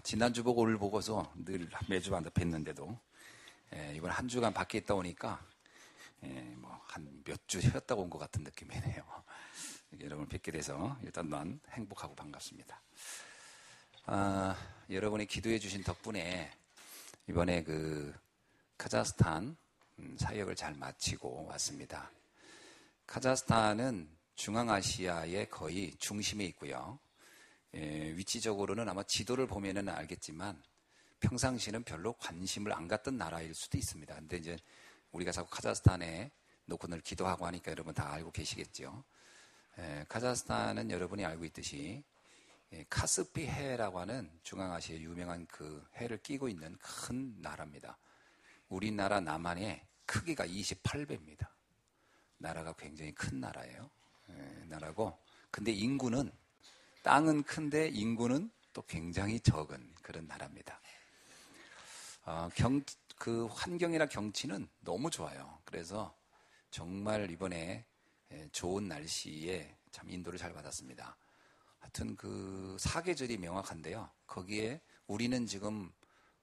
지난주 보고 오늘 보고서 늘 매주마다 뵀는데도 이번 한 주간 밖에 있다 오니까 뭐 한 몇 주 쉬었다고 온 것 같은 느낌이네요. 여러분 뵙게 돼서 일단 난 행복하고 반갑습니다. 여러분이 기도해 주신 덕분에 이번에 그 카자흐스탄 사역을 잘 마치고 왔습니다. 카자흐스탄은 중앙아시아의 거의 중심에 있고요. 위치적으로는 아마 지도를 보면은 알겠지만 평상시는 별로 관심을 안 갖던 나라일 수도 있습니다. 근데 이제 우리가 자꾸 카자흐스탄에 놓고 늘 기도하고 하니까 여러분 다 알고 계시겠죠. 카자흐스탄은 여러분이 알고 있듯이 카스피 해라고 하는 중앙아시아의 유명한 그 해를 끼고 있는 큰 나라입니다. 우리나라 남한의 크기가 28배입니다. 나라가 굉장히 큰 나라예요. 나라고. 근데 인구는 땅은 큰데 인구는 또 굉장히 적은 그런 나라입니다. 그 환경이나 경치는 너무 좋아요. 그래서 정말 이번에 좋은 날씨에 참 인도를 잘 받았습니다. 하여튼 그 사계절이 명확한데요. 거기에 우리는 지금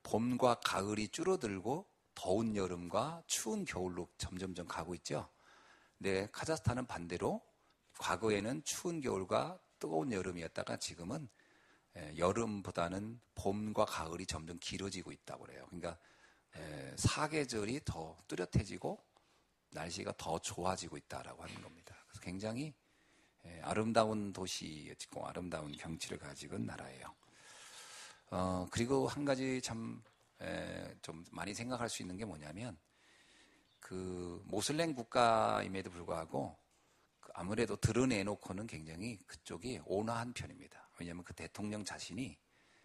봄과 가을이 줄어들고 더운 여름과 추운 겨울로 점점점 가고 있죠. 근데 카자흐스탄은 반대로 과거에는 추운 겨울과 뜨거운 여름이었다가 지금은 여름보다는 봄과 가을이 점점 길어지고 있다고 그래요. 그러니까 사계절이 더 뚜렷해지고 날씨가 더 좋아지고 있다라고 하는 겁니다. 그래서 굉장히 아름다운 도시였고 아름다운 경치를 가지고 있는 나라예요. 그리고 한 가지 참 좀 많이 생각할 수 있는 게 뭐냐면 그 모슬렘 국가임에도 불구하고 아무래도 드러내놓고는 굉장히 그쪽이 온화한 편입니다. 왜냐하면 그 대통령 자신이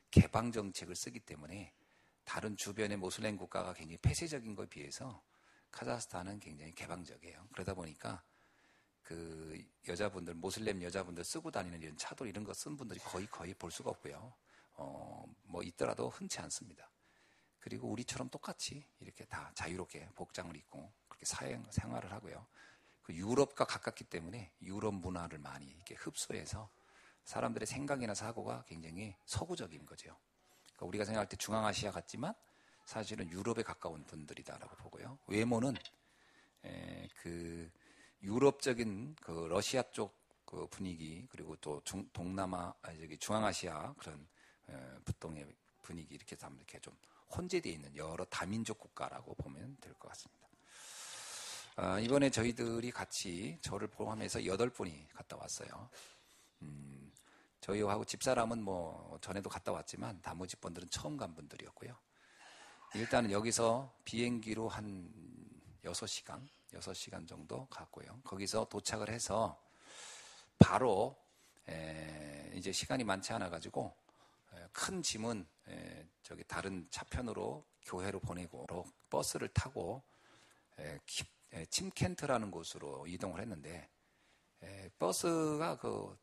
개방 정책을 쓰기 때문에 다른 주변의 모슬렘 국가가 굉장히 폐쇄적인 것에 비해서 카자흐스탄은 굉장히 개방적이에요. 그러다 보니까 그 여자분들, 모슬렘 여자분들 쓰고 다니는 이런 차돌 이런 거 쓴 분들이 거의 볼 수가 없고요. 뭐 있더라도 흔치 않습니다. 그리고 우리처럼 똑같이 이렇게 다 자유롭게 복장을 입고 그렇게 생활을 하고요. 그 유럽과 가깝기 때문에 유럽 문화를 많이 이렇게 흡수해서 사람들의 생각이나 사고가 굉장히 서구적인 거죠. 그러니까 우리가 생각할 때 중앙아시아 같지만 사실은 유럽에 가까운 분들이다라고 보고요. 외모는 그 유럽적인 그 러시아 쪽 그 분위기 그리고 또 중앙아시아 그런 북동의 분위기 이렇게 좀 혼재되어 있는 여러 다민족 국가라고 보면 될 것 같습니다. 이번에 저희들이 같이 저를 포함해서 8분이 갔다 왔어요. 저희하고 집사람은 뭐 전에도 갔다 왔지만 나머지 분들은 처음 간 분들이었고요. 일단은 여기서 비행기로 한 6시간 정도 갔고요. 거기서 도착을 해서 바로 이제 시간이 많지 않아 가지고 큰 짐은 저기 다른 차편으로 교회로 보내고 버스를 타고 침켄트라는 곳으로 이동을 했는데 버스가 그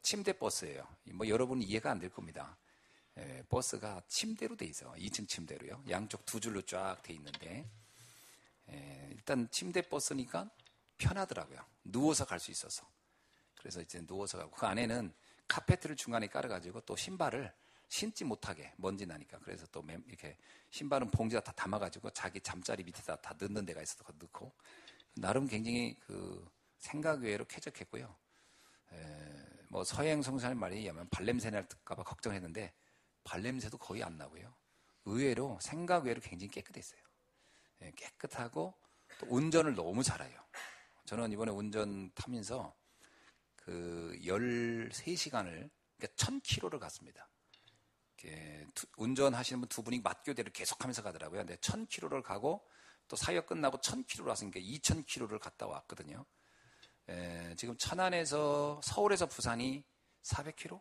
침대 버스예요. 뭐 여러분 이해가 안 될 겁니다. 버스가 침대로 돼 있어. 2층 침대로요. 양쪽 두 줄로 쫙 돼 있는데 일단 침대 버스니까 편하더라고요. 누워서 갈 수 있어서. 그래서 이제 누워서 가고 그 안에는 카페트를 중간에 깔아가지고 또 신발을 신지 못하게 먼지 나니까 그래서 또 이렇게 신발은 봉지에 다 담아가지고 자기 잠자리 밑에다 다 넣는 데가 있어서 넣고 나름 굉장히 그 생각 외로 쾌적했고요. 뭐 서양 성사님 말에 의하면 발냄새 날까봐 걱정했는데 발냄새도 거의 안 나고요. 의외로 생각 외로 굉장히 깨끗했어요. 깨끗하고 또 운전을 너무 잘해요. 저는 이번에 운전 타면서 그 13시간을 그러니까 1000km를 갔습니다. 운전하시는 분 두 분이 맞교대를 계속하면서 가더라고요. 근데 1000km를 가고 또 사역 끝나고 1000km를 왔으니까 2000km를 갔다 왔거든요. 지금 천안에서 서울에서 부산이 400km?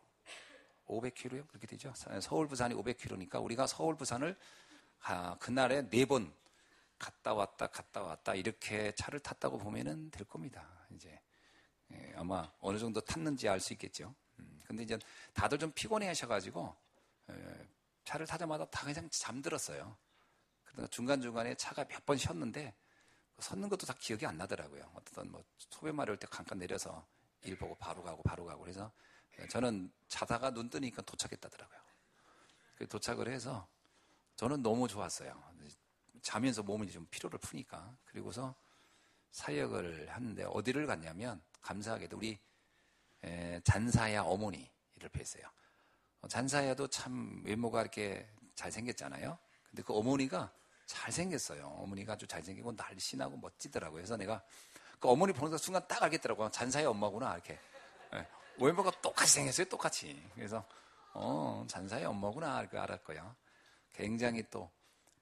500km요? 그렇게 되죠. 서울 부산이 500km니까 우리가 서울 부산을 그날에 4번 갔다 왔다 이렇게 차를 탔다고 보면은 될 겁니다. 이제 아마 어느 정도 탔는지 알 수 있겠죠. 근데 이제 다들 좀 피곤해 하셔가지고 차를 타자마자 다 그냥 잠들었어요. 그러다가 중간중간에 차가 몇 번 쉬었는데 섰는 것도 다 기억이 안 나더라고요. 어떤 뭐 소변 마려울 때 잠깐 내려서 일 보고 바로 가고 그래서 저는 자다가 눈 뜨니까 도착했다더라고요. 도착을 해서 저는 너무 좋았어요. 자면서 몸이 좀 피로를 푸니까. 그리고서 사역을 하는데 어디를 갔냐면 감사하게도 우리 잔사야 어머니를 뵀어요. 잔사야도 참 외모가 이렇게 잘생겼잖아요. 근데 그 어머니가 잘생겼어요. 어머니가 아주 잘생기고 날씬하고 멋지더라고요. 그래서 내가 그 어머니 보는 순간 딱 알겠더라고요. 잔사야 엄마구나 이렇게. 외모가 똑같이 생겼어요. 똑같이. 그래서 잔사야 엄마구나 이렇게 알았고요. 굉장히 또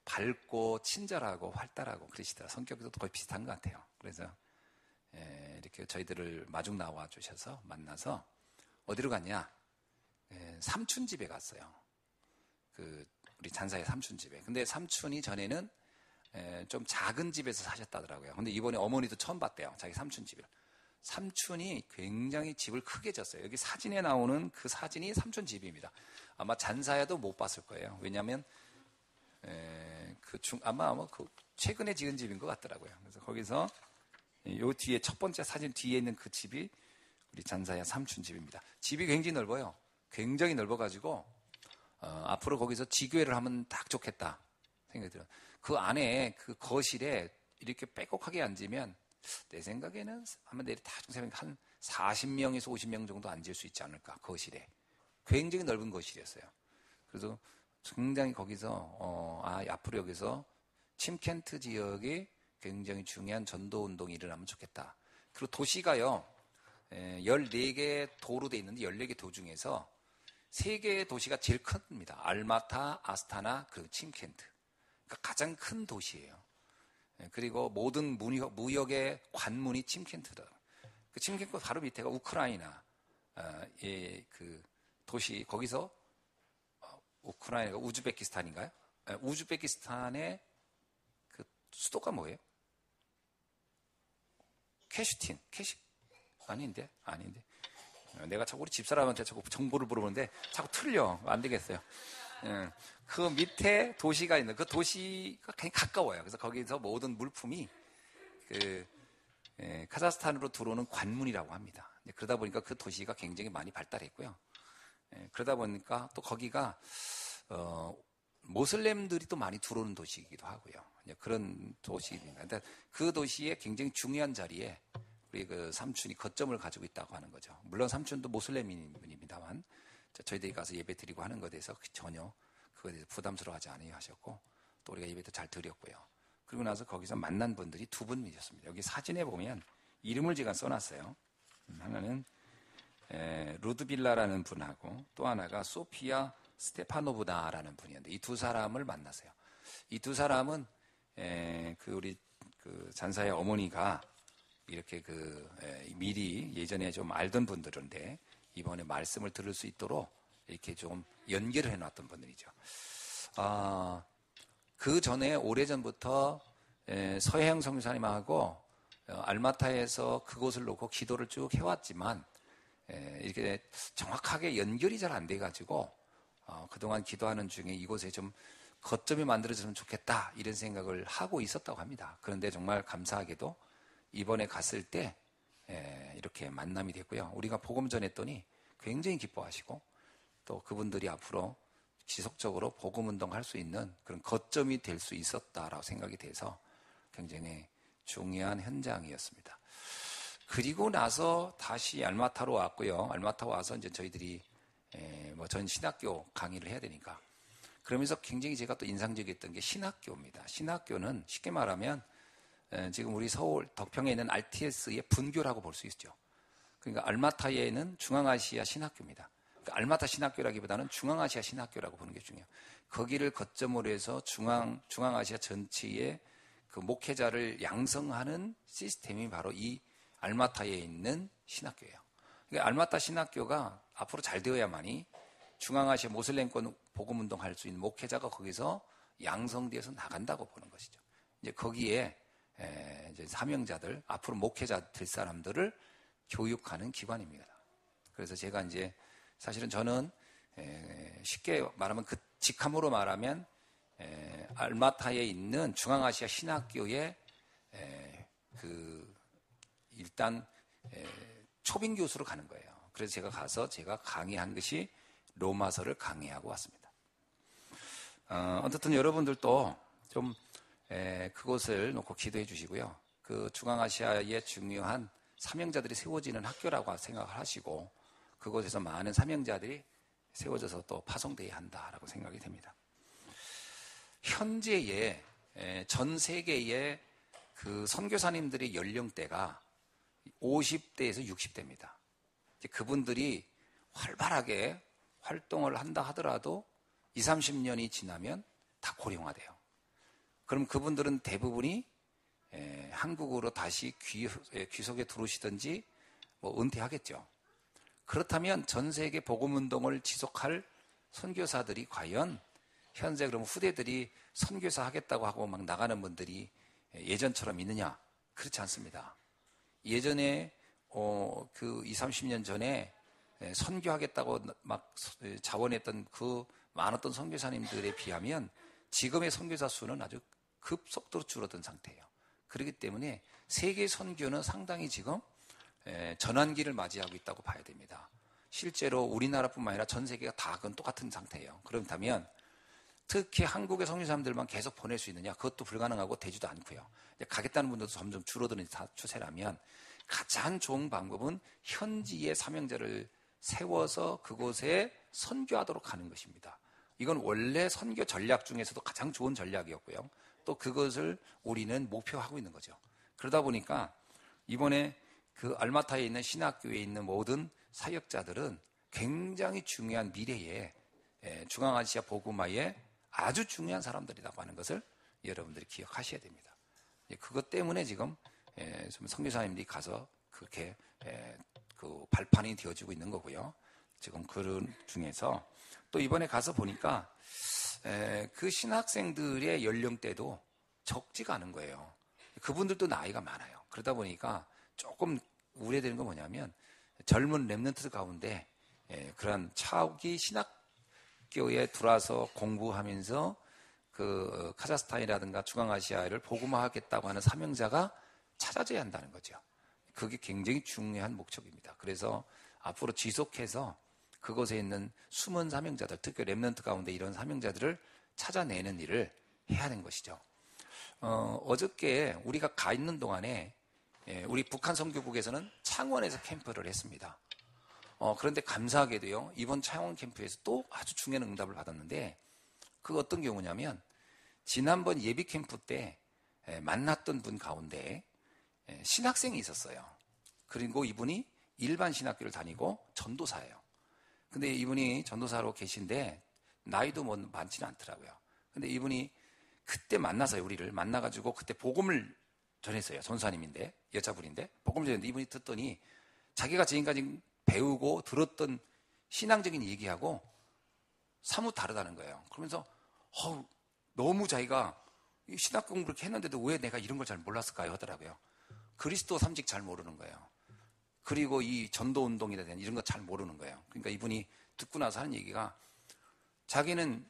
밝고 친절하고 활달하고 그러시더라. 성격도 거의 비슷한 것 같아요. 그래서 이렇게 저희들을 마중 나와 주셔서 만나서 어디로 갔냐? 삼촌 집에 갔어요. 우리 잔사의 삼촌 집에. 근데 삼촌이 전에는 좀 작은 집에서 사셨다더라고요. 근데 이번에 어머니도 처음 봤대요. 자기 삼촌 집을. 삼촌이 굉장히 집을 크게 졌어요. 여기 사진에 나오는 그 사진이 삼촌 집입니다. 아마 잔사야도 못 봤을 거예요. 왜냐하면 아마 최근에 지은 집인 것 같더라고요. 그래서 거기서 요 뒤에 첫 번째 사진 뒤에 있는 그 집이 우리 잔사야 삼촌 집입니다. 집이 굉장히 넓어요. 굉장히 넓어가지고 앞으로 거기서 지교회를 하면 딱 좋겠다 생각이 들어요. 그 안에 그 거실에 이렇게 빼곡하게 앉으면 내 생각에는 아마 내일 다 중세면 한 40명에서 50명 정도 앉을 수 있지 않을까. 거실에 굉장히 넓은 거실이었어요. 그래서 굉장히 거기서 앞으로 여기서 침켄트 지역에 굉장히 중요한 전도 운동이 일어나면 좋겠다. 그리고 도시가요 14개 도로 돼 있는데 14개 도 중에서 3개의 도시가 제일 큽니다. 알마타, 아스타나, 그리고 침켄트. 그러니까 가장 큰 도시예요. 그리고 모든 무역의 관문이 침켄트다. 그 침켄트 바로 밑에가 우크라이나 그 도시 거기서 우크라이나가 우즈베키스탄인가요? 우즈베키스탄의 그 수도가 뭐예요? 캐슈틴 아닌데 내가 자꾸 우리 집사람한테 자꾸 정보를 물어보는데 자꾸 틀려. 안 되겠어요. 그 밑에 도시가 있는 그 도시가 굉장히 가까워요. 그래서 거기서 모든 물품이 카자흐스탄으로 들어오는 관문이라고 합니다. 그러다 보니까 그 도시가 굉장히 많이 발달했고요. 그러다 보니까 또 거기가 모슬렘들이 또 많이 들어오는 도시이기도 하고요. 그런 도시입니다. 근데 그 도시에 굉장히 중요한 자리에 우리 그 삼촌이 거점을 가지고 있다고 하는 거죠. 물론 삼촌도 모슬렘인입니다만 저희들이 가서 예배 드리고 하는 것에 대해서 전혀 그거에 대해서 부담스러워하지 않으려 하셨고 또 우리가 예배도 잘 드렸고요. 그리고 나서 거기서 만난 분들이 2분이셨습니다. 여기 사진에 보면 이름을 제가 써놨어요. 하나는 루드빌라라는 분하고 또 하나가 소피아 스테파노브나라는 분이었는데 이 두 사람을 만났어요. 이 두 사람은 우리 잔사의 어머니가 이렇게 미리 예전에 좀 알던 분들인데 이번에 말씀을 들을 수 있도록 이렇게 좀 연결을 해놨던 분들이죠. 그 전에 오래전부터 서혜영 선교사님하고 알마타에서 그곳을 놓고 기도를 쭉 해왔지만 이렇게 정확하게 연결이 잘 안 돼가지고 그동안 기도하는 중에 이곳에 좀 거점이 만들어졌으면 좋겠다 이런 생각을 하고 있었다고 합니다. 그런데 정말 감사하게도 이번에 갔을 때 이렇게 만남이 됐고요. 우리가 복음 전했더니 굉장히 기뻐하시고 또 그분들이 앞으로 지속적으로 복음 운동할 수 있는 그런 거점이 될 수 있었다라고 생각이 돼서 굉장히 중요한 현장이었습니다. 그리고 나서 다시 알마타로 왔고요. 알마타 와서 이제 저희들이 전 신학교 강의를 해야 되니까 그러면서 굉장히 제가 또 인상적이었던 게 신학교입니다. 신학교는 쉽게 말하면 지금 우리 서울 덕평에 있는 RTS의 분교라고 볼 수 있죠. 그러니까 알마타에는 중앙아시아 신학교입니다. 그러니까 알마타 신학교라기보다는 중앙아시아 신학교라고 보는 게 중요해요. 거기를 거점으로 해서 중앙아시아 전체의 그 목회자를 양성하는 시스템이 바로 이 알마타에 있는 신학교예요. 그러니까 알마타 신학교가 앞으로 잘 되어야만이 중앙아시아 모슬렘권 복음운동 할 수 있는 목회자가 거기서 양성되어서 나간다고 보는 것이죠. 이제 거기에 이제 사명자들, 앞으로 목회자 될 사람들을 교육하는 기관입니다. 그래서 제가 이제 사실은 저는 쉽게 말하면 그 직함으로 말하면 알마타에 있는 중앙아시아 신학교의 일단 초빙 교수로 가는 거예요. 그래서 제가 가서 제가 강의한 것이 로마서를 강의하고 왔습니다. 어쨌든 여러분들도 좀 그곳을 놓고 기도해 주시고요. 그 중앙아시아의 중요한 사명자들이 세워지는 학교라고 생각을 하시고 그곳에서 많은 사명자들이 세워져서 또 파송돼야 한다라고 생각이 됩니다. 현재의 전 세계의 그 선교사님들의 연령대가 50대에서 60대입니다. 그분들이 활발하게 활동을 한다 하더라도 20, 30년이 지나면 다 고령화돼요. 그럼 그분들은 대부분이 한국으로 다시 귀속에 들어오시든지 뭐 은퇴하겠죠. 그렇다면 전 세계 복음운동을 지속할 선교사들이 과연 현재 그럼 후대들이 선교사 하겠다고 하고 막 나가는 분들이 예전처럼 있느냐? 그렇지 않습니다. 예전에 그 20, 30년 전에 선교하겠다고 막 자원했던 그 많았던 선교사님들에 비하면 지금의 선교사 수는 아주 급속도로 줄어든 상태예요. 그렇기 때문에 세계 선교는 상당히 지금 전환기를 맞이하고 있다고 봐야 됩니다. 실제로 우리나라뿐만 아니라 전 세계가 다 그건 똑같은 상태예요. 그렇다면 특히 한국의 선교사님들만 계속 보낼 수 있느냐? 그것도 불가능하고 되지도 않고요. 가겠다는 분들도 점점 줄어드는 추세라면 가장 좋은 방법은 현지의 사명자를 세워서 그곳에 선교하도록 하는 것입니다. 이건 원래 선교 전략 중에서도 가장 좋은 전략이었고요. 또 그것을 우리는 목표하고 있는 거죠. 그러다 보니까 이번에 그 알마타에 있는 신학교에 있는 모든 사역자들은 굉장히 중요한 미래에 중앙아시아 복음화에 아주 중요한 사람들이라고 하는 것을 여러분들이 기억하셔야 됩니다. 그것 때문에 지금 선교사님들이 가서 그렇게 그 발판이 되어지고 있는 거고요. 지금 그런 중에서 또 이번에 가서 보니까 그 신학생들의 연령대도 적지가 않은 거예요. 그분들도 나이가 많아요. 그러다 보니까 조금 우려되는 건 뭐냐면 젊은 렘넌트 가운데 그런 차기 신학교에 들어와서 공부하면서 그 카자흐스탄이라든가 중앙아시아를 복음화하겠다고 하는 사명자가 찾아져야 한다는 거죠. 그게 굉장히 중요한 목적입니다. 그래서 앞으로 지속해서 그곳에 있는 숨은 사명자들, 특히 렘넌트 가운데 이런 사명자들을 찾아내는 일을 해야 하는 것이죠. 어저께 우리가 가 있는 동안에 우리 북한 선교국에서는 창원에서 캠프를 했습니다. 그런데 감사하게도요, 이번 창원 캠프에서 또 아주 중요한 응답을 받았는데, 그 어떤 경우냐면, 지난번 예비 캠프 때 만났던 분 가운데 신학생이 있었어요. 그리고 이분이 일반 신학교를 다니고 전도사예요. 근데 이분이 전도사로 계신데, 나이도 뭐 많지는 않더라고요. 근데 이분이 그때 만나서요, 우리를 만나가지고 그때 복음을 전했어요. 전사님인데, 여자분인데, 복음을 전했는데 이분이 듣더니 자기가 지금까지 배우고 들었던 신앙적인 얘기하고 사뭇 다르다는 거예요. 그러면서 너무 자기가 신학 공부를 그렇게 했는데도 왜 내가 이런 걸 잘 몰랐을까요? 하더라고요. 그리스도 삼직 잘 모르는 거예요. 그리고 이 전도운동이라든지 이런 거 잘 모르는 거예요. 그러니까 이분이 듣고 나서 하는 얘기가 자기는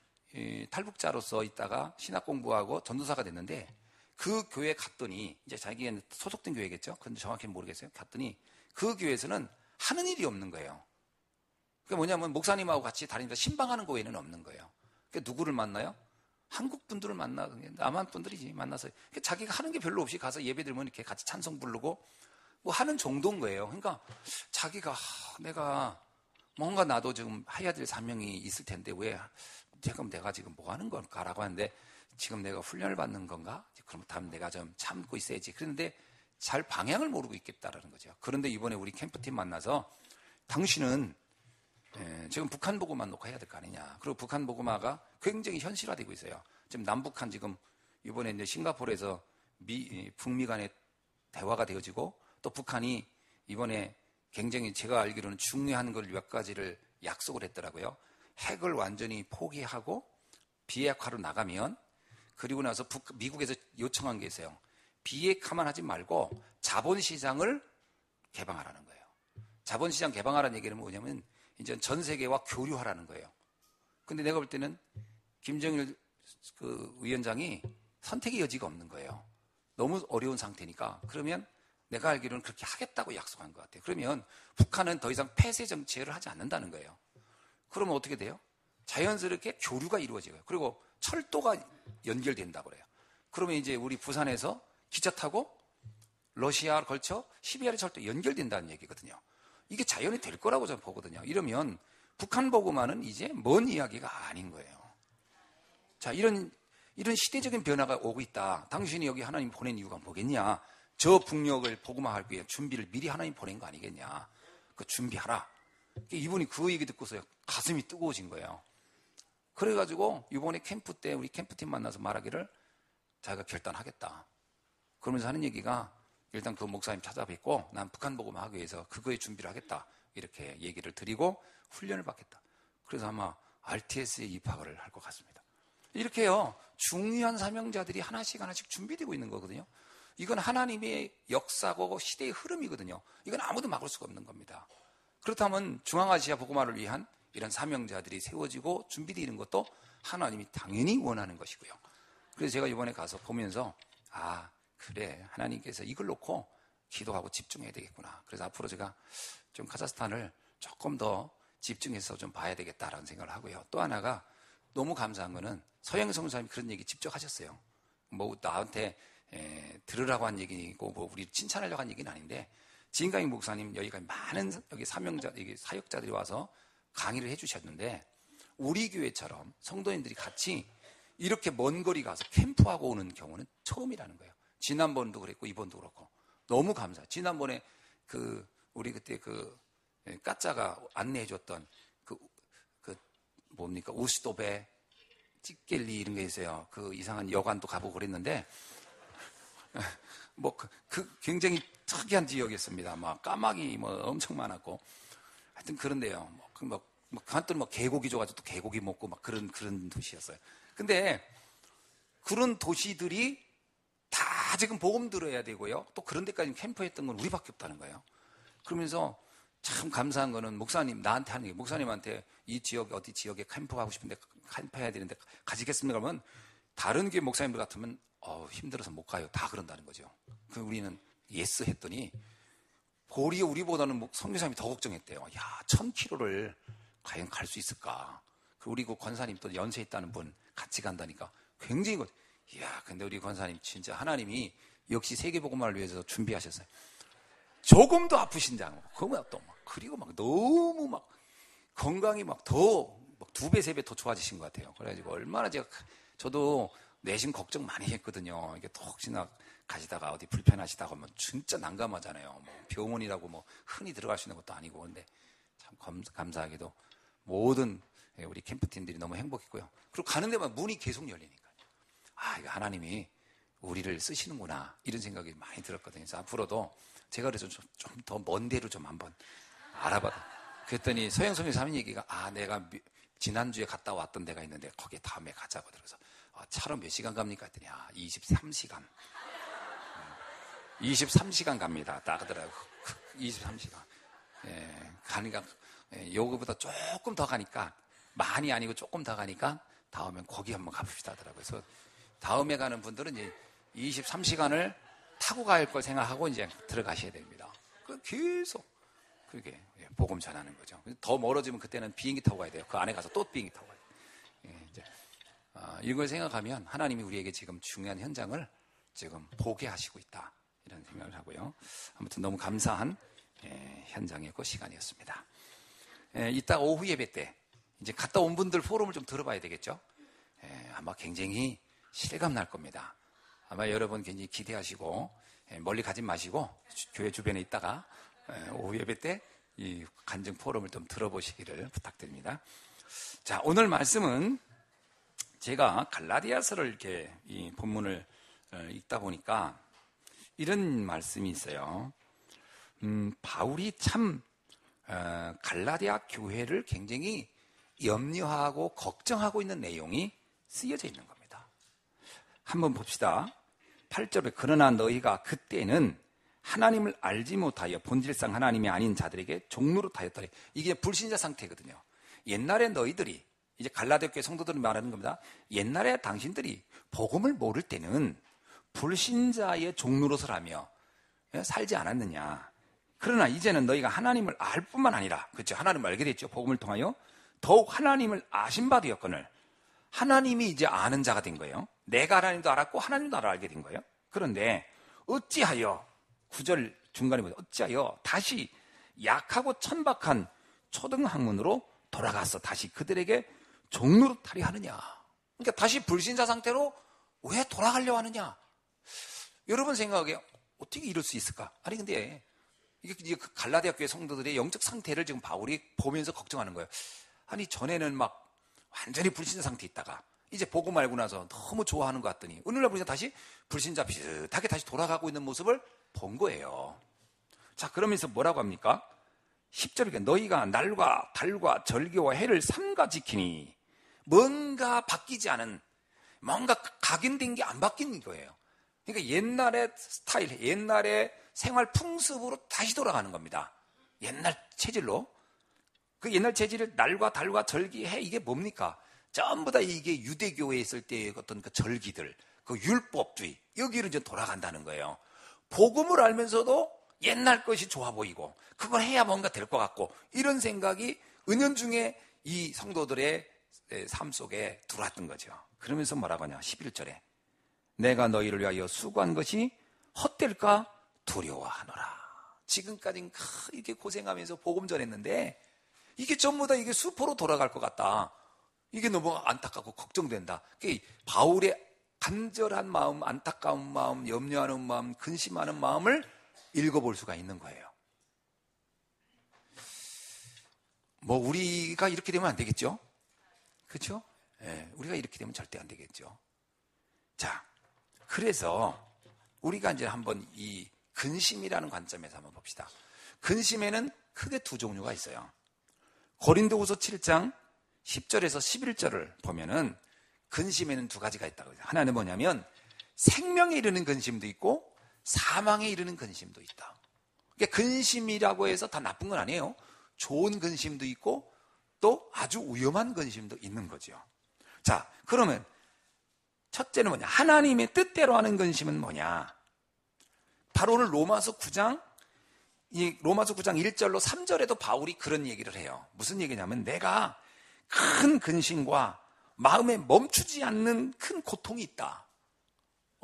탈북자로서 있다가 신학 공부하고 전도사가 됐는데 그 교회 갔더니 이제 자기는 소속된 교회겠죠? 근데 정확히는 모르겠어요. 갔더니 그 교회에서는 하는 일이 없는 거예요. 그게 뭐냐면 목사님하고 같이 다니면서 신방하는 거 외에는 없는 거예요. 그러니까 누구를 만나요? 한국 분들을 만나, 남한 분들이지 만나서 그러니까 자기가 하는 게 별로 없이 가서 예배 드리면 이렇게 같이 찬송 부르고 뭐 하는 정도인 거예요. 그러니까 자기가 내가 뭔가 나도 지금 해야 될 사명이 있을 텐데 왜 지금 내가 지금 뭐 하는 걸까라고 하는데 지금 내가 훈련을 받는 건가? 그럼 다음 내가 좀 참고 있어야지. 그런데 잘 방향을 모르고 있겠다라는 거죠. 그런데 이번에 우리 캠프팀 만나서 당신은 지금 북한 보고만 놓고 해야 될 거 아니냐. 그리고 북한 보고마가 굉장히 현실화되고 있어요. 지금 남북한 지금 이번에 이제 싱가포르에서 북미 간의 대화가 되어지고 또 북한이 이번에 굉장히 제가 알기로는 중요한 걸 몇 가지를 약속을 했더라고요. 핵을 완전히 포기하고 비핵화로 나가면 그리고 나서 미국에서 요청한 게 있어요. 비핵화만 하지 말고 자본시장을 개방하라는 거예요. 자본시장 개방하라는 얘기는 뭐냐면 이제 전 세계와 교류하라는 거예요. 근데 내가 볼 때는 김정일 그 위원장이 선택의 여지가 없는 거예요. 너무 어려운 상태니까. 그러면 내가 알기로는 그렇게 하겠다고 약속한 것 같아요. 그러면 북한은 더 이상 폐쇄 정치를 하지 않는다는 거예요. 그러면 어떻게 돼요? 자연스럽게 교류가 이루어져요. 그리고 철도가 연결된다고 그래요. 그러면 이제 우리 부산에서 기차 타고 러시아를 걸쳐 시베리아 철도 연결된다는 얘기거든요. 이게 자연이 될 거라고 저는 보거든요. 이러면 북한 보고만은 이제 먼 이야기가 아닌 거예요. 자, 이런 시대적인 변화가 오고 있다. 당신이 여기 하나님 보낸 이유가 뭐겠냐? 저 북녘을 복음화할 위해 준비를 미리 하나님 보낸 거 아니겠냐? 그 준비하라. 이분이 그 얘기 듣고서 가슴이 뜨거워진 거예요. 그래가지고 이번에 캠프 때 우리 캠프팀 만나서 말하기를 자기가 결단하겠다. 그러면서 하는 얘기가 일단 그 목사님 찾아뵙고 난 북한 복음화 하기 위해서 그거에 준비를 하겠다. 이렇게 얘기를 드리고 훈련을 받겠다. 그래서 아마 RTS에 입학을 할 것 같습니다. 이렇게요. 중요한 사명자들이 하나씩 준비되고 있는 거거든요. 이건 하나님의 역사고 시대의 흐름이거든요. 이건 아무도 막을 수가 없는 겁니다. 그렇다면 중앙아시아 복음화를 위한 이런 사명자들이 세워지고 준비되는 것도 하나님이 당연히 원하는 것이고요. 그래서 제가 이번에 가서 보면서 그래, 하나님께서 이걸 놓고 기도하고 집중해야 되겠구나. 그래서 앞으로 제가 좀 카자흐스탄을 조금 더 집중해서 좀 봐야 되겠다라는 생각을 하고요. 또 하나가 너무 감사한 거는 서영성 목사님이 그런 얘기 직접 하셨어요. 뭐 나한테 들으라고 한 얘기고 뭐 우리 칭찬하려고 한 얘기는 아닌데 진강희 목사님 여기가 많은 여기 사명자, 여기 사역자들이 와서 강의를 해주셨는데 우리 교회처럼 성도님들이 같이 이렇게 먼 거리 가서 캠프하고 오는 경우는 처음이라는 거예요. 지난번도 그랬고 이번도 그렇고 너무 감사해요. 지난번에 우리 그때 까짜가 안내해줬던 뭡니까 우스도베 찌켈리 이런 게 있어요. 그 이상한 여관도 가보고 그랬는데 굉장히 특이한 지역이었습니다. 막 까마귀 엄청 많았고 하여튼 그런데요. 한때는 개고기 줘가지고 또 개고기 먹고 막 그런 도시였어요. 근데 그런 도시들이 다 지금 복음 들어야 되고요. 또 그런 데까지 캠프했던 건 우리밖에 없다는 거예요. 그러면서 참 감사한 거는 목사님 나한테 하는 게 목사님한테 이 지역 어디 지역에 캠프하고 싶은데 캠프해야 되는데 가지겠습니까? 그러면 다른 교회 목사님들 같으면 힘들어서 못 가요. 다 그런다는 거죠. 그 우리는 예스 했더니 도리어 우리보다는 선교사님이 더 걱정했대요. 1000km를 과연 갈 수 있을까? 우리 그 권사님 또 연세 있다는 분 같이 간다니까 굉장히 근데 우리 권사님 진짜 하나님이 역시 세계복음화를 위해서 준비하셨어요. 조금 더 아프신지 않고 그리고 너무 건강이 더 2배, 3배 더 좋아지신 것 같아요. 그래가지고 얼마나 저도 내심 걱정 많이 했거든요. 이게 또 혹시나 가시다가 어디 불편하시다고 하면 진짜 난감하잖아요. 병원이라고 흔히 들어갈 수 있는 것도 아니고. 근데 참 감사하게도 모든 우리 캠프팀들이 너무 행복했고요. 그리고 가는 데만 문이 계속 열리니까. 이거 하나님이 우리를 쓰시는구나. 이런 생각이 많이 들었거든요. 그래서 앞으로도 제가 그래서 좀 더 먼 데로 좀 한번 알아봐도. 그랬더니 서영성이 하는 얘기가 내가 지난주에 갔다 왔던 데가 있는데 거기에 다음에 가자고 들어서 차로 몇 시간 갑니까? 했더니 23시간. 23시간 갑니다. 딱 하더라고요. 23시간. 가니까 요거보다 조금 더 가니까 많이 아니고 조금 더 가니까 다음엔 거기 한번 가봅시다 하더라고요. 그래서 다음에 가는 분들은 이제 23시간을 타고 갈 걸 생각하고 이제 들어가셔야 됩니다. 계속 그렇게 복음 전하는 거죠. 더 멀어지면 그때는 비행기 타고 가야 돼요. 그 안에 가서 또 비행기 타고 가야 돼요. 이걸 생각하면 하나님이 우리에게 지금 중요한 현장을 지금 보게 하시고 있다. 이런 생각을 하고요. 아무튼 너무 감사한 현장이었고 시간이었습니다. 이따 오후 예배 때 이제 갔다 온 분들 포럼을 좀 들어봐야 되겠죠. 아마 굉장히 실감 날 겁니다. 아마 여러분 굉장히 기대하시고 멀리 가지 마시고 교회 주변에 있다가 오후 예배 때 이 간증 포럼을 좀 들어보시기를 부탁드립니다. 자, 오늘 말씀은 제가 갈라디아서를 이렇게 이 본문을 읽다 보니까 이런 말씀이 있어요. 바울이 참 갈라디아 교회를 굉장히 염려하고 걱정하고 있는 내용이 쓰여져 있는 겁니다. 한번 봅시다. 8절에 그러나 너희가 그때는 하나님을 알지 못하여 본질상 하나님이 아닌 자들에게 종노릇하였더니 이게 불신자 상태거든요. 옛날에 너희들이 이제 갈라디아 교회 성도들을 말하는 겁니다. 옛날에 당신들이 복음을 모를 때는 불신자의 종노릇을 하며 살지 않았느냐. 그러나 이제는 너희가 하나님을 알 뿐만 아니라, 그렇죠? 하나님을 알게 됐죠. 복음을 통하여 더욱 하나님을 아신 바 되었거늘 하나님이 이제 아는 자가 된 거예요. 내가 하나님도 알았고 하나님도 나를 알게 된 거예요. 그런데 어찌하여 9절 중간에 보면 어찌하여 다시 약하고 천박한 초등학문으로 돌아가서 다시 그들에게 종노릇하려 하느냐. 그러니까 다시 불신자 상태로 왜 돌아가려 하느냐. 여러분 생각하기에 어떻게 이럴 수 있을까? 아니 근데 이게 갈라디아 교회 성도들의 영적 상태를 지금 바울이 보면서 걱정하는 거예요. 아니 전에는 막 완전히 불신자 상태에 있다가 이제 복음 알고 나서 너무 좋아하는 것 같더니 오늘날 보니까 다시 불신자 비슷하게 다시 돌아가고 있는 모습을 본 거예요. 자, 그러면서 뭐라고 합니까? 10절에 너희가 날과 달과 절기와 해를 삼가 지키니 뭔가 바뀌지 않은, 뭔가 각인된 게 안 바뀌는 거예요. 그러니까 옛날의 스타일, 옛날의 생활 풍습으로 다시 돌아가는 겁니다. 옛날 체질로. 그 옛날 체질을 날과 달과 절기, 해, 이게 뭡니까? 전부 다 이게 유대교에 있을 때의 어떤 그 절기들, 그 율법주의, 여기로 이제 돌아간다는 거예요. 복음을 알면서도 옛날 것이 좋아 보이고, 그걸 해야 뭔가 될 것 같고, 이런 생각이 은연중에 이 성도들의 삶 속에 들어왔던 거죠. 그러면서 뭐라고 하냐, 11절에. 내가 너희를 위하여 수고한 것이 헛될까 두려워하노라. 지금까지 이렇게 고생하면서 복음 전했는데, 이게 전부 다 이게 수포로 돌아갈 것 같다. 이게 너무 안타깝고 걱정된다. 바울의 간절한 마음, 안타까운 마음, 염려하는 마음, 근심하는 마음을 읽어볼 수가 있는 거예요. 뭐 우리가 이렇게 되면 안 되겠죠? 그렇죠? 네, 우리가 이렇게 되면 절대 안 되겠죠. 자, 그래서 우리가 이제 한번 이 근심이라는 관점에서 한번 봅시다. 근심에는 크게 두 종류가 있어요. 고린도후서 7장 10절에서 11절을 보면은 근심에는 두 가지가 있다고 해요. 하나는 뭐냐면 생명에 이르는 근심도 있고 사망에 이르는 근심도 있다. 그러니까 근심이라고 해서 다 나쁜 건 아니에요. 좋은 근심도 있고 또 아주 위험한 근심도 있는 거죠. 자, 그러면 첫째는 뭐냐? 하나님의 뜻대로 하는 근심은 뭐냐? 바로 오늘 로마서 9장 1절로 3절에도 바울이 그런 얘기를 해요. 무슨 얘기냐면 내가 큰 근심과 마음에 멈추지 않는 큰 고통이 있다.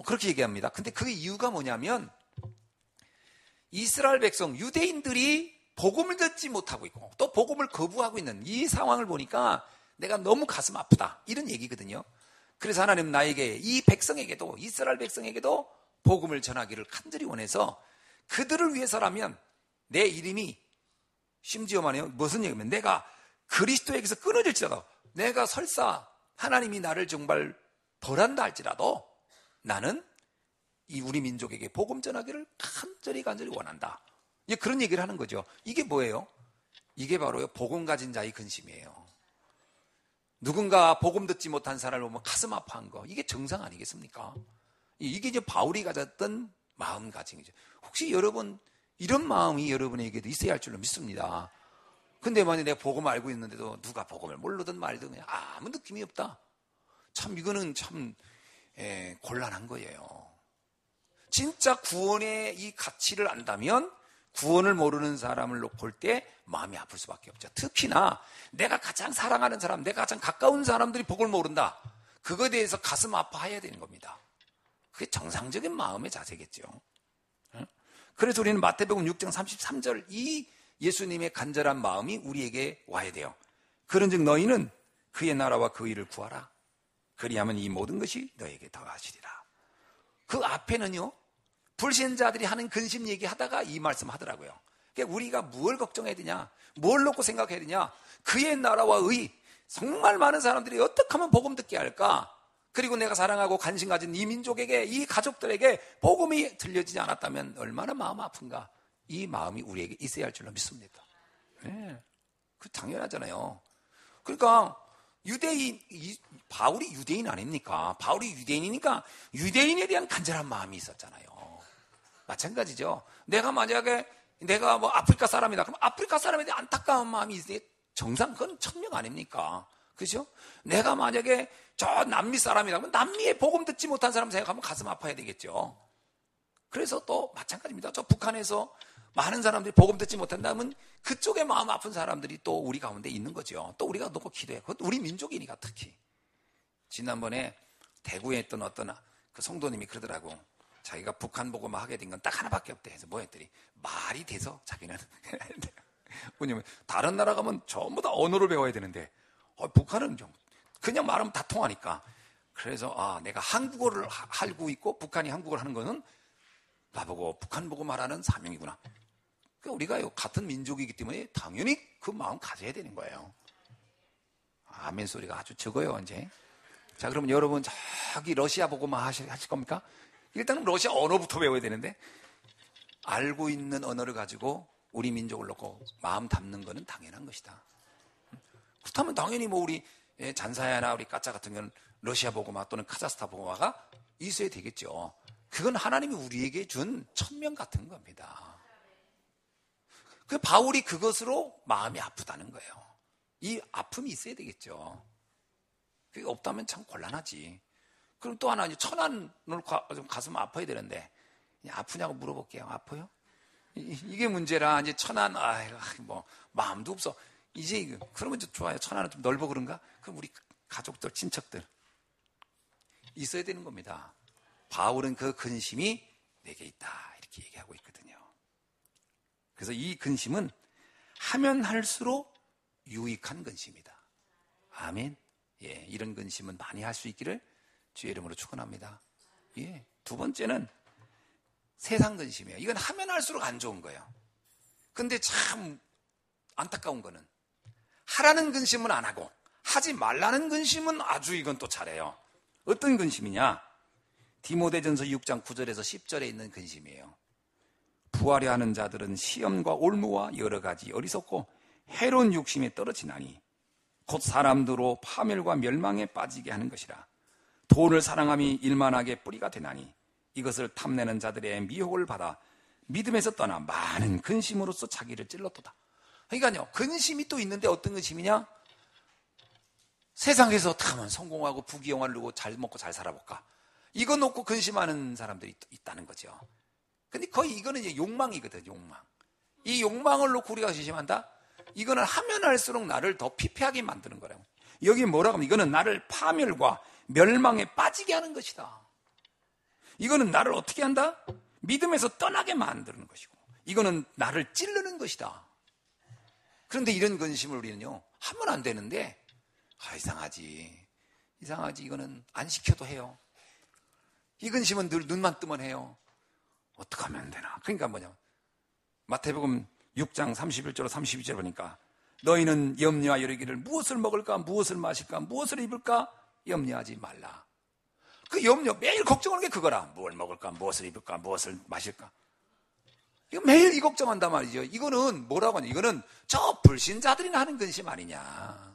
그렇게 얘기합니다. 근데 그 이유가 뭐냐면 이스라엘 백성, 유대인들이 복음을 듣지 못하고 있고 또 복음을 거부하고 있는 이 상황을 보니까 내가 너무 가슴 아프다. 이런 얘기거든요. 그래서 하나님 나에게 이 백성에게도, 이스라엘 백성에게도 복음을 전하기를 간절히 원해서 그들을 위해서라면 내 이름이 심지어 말이에요. 무슨 얘기냐면 내가 그리스도에게서 끊어질지라도, 내가 설사 하나님이 나를 정말 벌한다 할지라도 나는 이 우리 민족에게 복음 전하기를 간절히 원한다. 그런 얘기를 하는 거죠. 이게 뭐예요? 이게 바로 복음 가진 자의 근심이에요. 누군가 복음 듣지 못한 사람을 보면 가슴 아파한 거, 이게 정상 아니겠습니까? 이게 이제 바울이 가졌던 마음가짐이죠. 혹시 여러분 이런 마음이 여러분에게도 있어야 할 줄로 믿습니다. 근데 만약에 내가 복음을 알고 있는데도 누가 복음을 모르든 말든 그냥 아무 느낌이 없다. 참 이거는 참 곤란한 거예요. 진짜 구원의 이 가치를 안다면 구원을 모르는 사람을 볼 때 마음이 아플 수밖에 없죠. 특히나 내가 가장 사랑하는 사람, 내가 가장 가까운 사람들이 복을 모른다. 그거에 대해서 가슴 아파해야 되는 겁니다. 그게 정상적인 마음의 자세겠죠. 그래서 우리는 마태복음 6장 33절 이 예수님의 간절한 마음이 우리에게 와야 돼요. 그런즉 너희는 그의 나라와 그 일을 구하라. 그리하면 이 모든 것이 너에게 더하시리라. 그 앞에는요, 불신자들이 하는 근심 얘기하다가 이 말씀 하더라고요. 그러니까 우리가 뭘 걱정해야 되냐, 뭘 놓고 생각해야 되냐, 그의 나라와 의, 정말 많은 사람들이 어떻게 하면 복음 듣게 할까? 그리고 내가 사랑하고 관심 가진 이 민족에게, 이 가족들에게 복음이 들려지지 않았다면 얼마나 마음 아픈가. 이 마음이 우리에게 있어야 할 줄로 믿습니다. 네, 그 당연하잖아요. 그러니까 바울이 유대인 아닙니까? 바울이 유대인이니까 유대인에 대한 간절한 마음이 있었잖아요. 마찬가지죠. 내가 만약에 내가 뭐 아프리카 사람이다. 그럼 아프리카 사람에 대한 안타까운 마음이 있어야 정상, 그건 천명 아닙니까? 그죠? 내가 만약에 저 남미 사람이다. 그러면 남미에 복음 듣지 못한 사람 생각하면 가슴 아파야 되겠죠. 그래서 또 마찬가지입니다. 저 북한에서 많은 사람들이 복음 듣지 못한다면 그쪽에 마음 아픈 사람들이 또 우리 가운데 있는 거죠. 또 우리가 놓고 기도해. 그것도 우리 민족이니까 특히. 지난번에 대구에 있던 어떤 그 성도님이 그러더라고. 자기가 북한 보고만 하게 된 건 딱 하나밖에 없대. 그래서 뭐 했더니 말이 돼서 자기는. 왜냐면 다른 나라 가면 전부 다 언어를 배워야 되는데 북한은 좀 그냥 말하면 다 통하니까. 그래서 내가 한국어를 알고 있고 북한이 한국어를 하는 거는 나보고 북한 보고 말하는 사명이구나. 그러니까 우리가 같은 민족이기 때문에 당연히 그 마음 가져야 되는 거예요. 아멘 소리가 아주 적어요 이제. 자, 그러면 여러분 저기 러시아 보고만 하실 겁니까? 일단은 러시아 언어부터 배워야 되는데 알고 있는 언어를 가지고 우리 민족을 놓고 마음 담는 거는 당연한 것이다. 그렇다면 당연히 뭐 우리 잔사야나 우리 까짜 같은 경우는 러시아 보고마 또는 카자흐스탄 보고마가 있어야 되겠죠. 그건 하나님이 우리에게 준 천명 같은 겁니다. 그 바울이 그것으로 마음이 아프다는 거예요. 이 아픔이 있어야 되겠죠. 그게 없다면 참 곤란하지. 그럼 또 하나, 천안을 좀 가슴 아파야 되는데, 아프냐고 물어볼게요. 아파요? 이게 문제라, 이제 천안, 뭐, 마음도 없어. 이제, 그러면 좀 좋아요. 천안은 좀 넓어 그런가? 그럼 우리 가족들, 친척들. 있어야 되는 겁니다. 바울은 그 근심이 내게 있다. 이렇게 얘기하고 있거든요. 그래서 이 근심은 하면 할수록 유익한 근심이다. 아멘. 예, 이런 근심은 많이 할 수 있기를 주의 이름으로 축원합니다. 예, 두 번째는 세상 근심이에요. 이건 하면 할수록 안 좋은 거예요. 근데 참 안타까운 거는 하라는 근심은 안 하고 하지 말라는 근심은 아주 이건 또 잘해요. 어떤 근심이냐? 디모데전서 6장 9절에서 10절에 있는 근심이에요. 부하려 하는 자들은 시험과 올무와 여러 가지 어리석고 해로운 욕심에 떨어지나니 곧 사람들로 파멸과 멸망에 빠지게 하는 것이라. 돈을 사랑함이 일만하게 뿌리가 되나니 이것을 탐내는 자들의 미혹을 받아 믿음에서 떠나 많은 근심으로써 자기를 찔렀도다. 그러니까요, 근심이 또 있는데 어떤 근심이냐? 세상에서 타면 성공하고 부귀영화를 누리고 잘 먹고 잘 살아볼까? 이거 놓고 근심하는 사람들이 있다는 거죠. 근데 거의 이거는 이제 욕망이거든, 욕망. 이 욕망을 놓고 우리가 근심한다? 이거는 하면 할수록 나를 더 피폐하게 만드는 거라고. 여기 뭐라고 하면 이거는 나를 파멸과 멸망에 빠지게 하는 것이다. 이거는 나를 어떻게 한다? 믿음에서 떠나게 만드는 것이고, 이거는 나를 찌르는 것이다. 그런데 이런 근심을 우리는요, 하면 안 되는데, 이상하지. 이거는 안 시켜도 해요. 이 근심은 늘 눈만 뜨면 해요. 어떻게 하면 되나? 그러니까 뭐냐? 마태복음 6장 31절 32절 보니까 너희는 염려하 여기를 무엇을 먹을까, 무엇을 마실까, 무엇을 입을까 염려하지 말라. 그 염려 매일 걱정하는 게 그거라. 뭘 먹을까, 무엇을 입을까, 무엇을 마실까. 이거 매일 이 걱정한단 말이죠. 이거는 뭐라고 하냐? 이거는 저 불신자들이나 하는 근심 아니냐.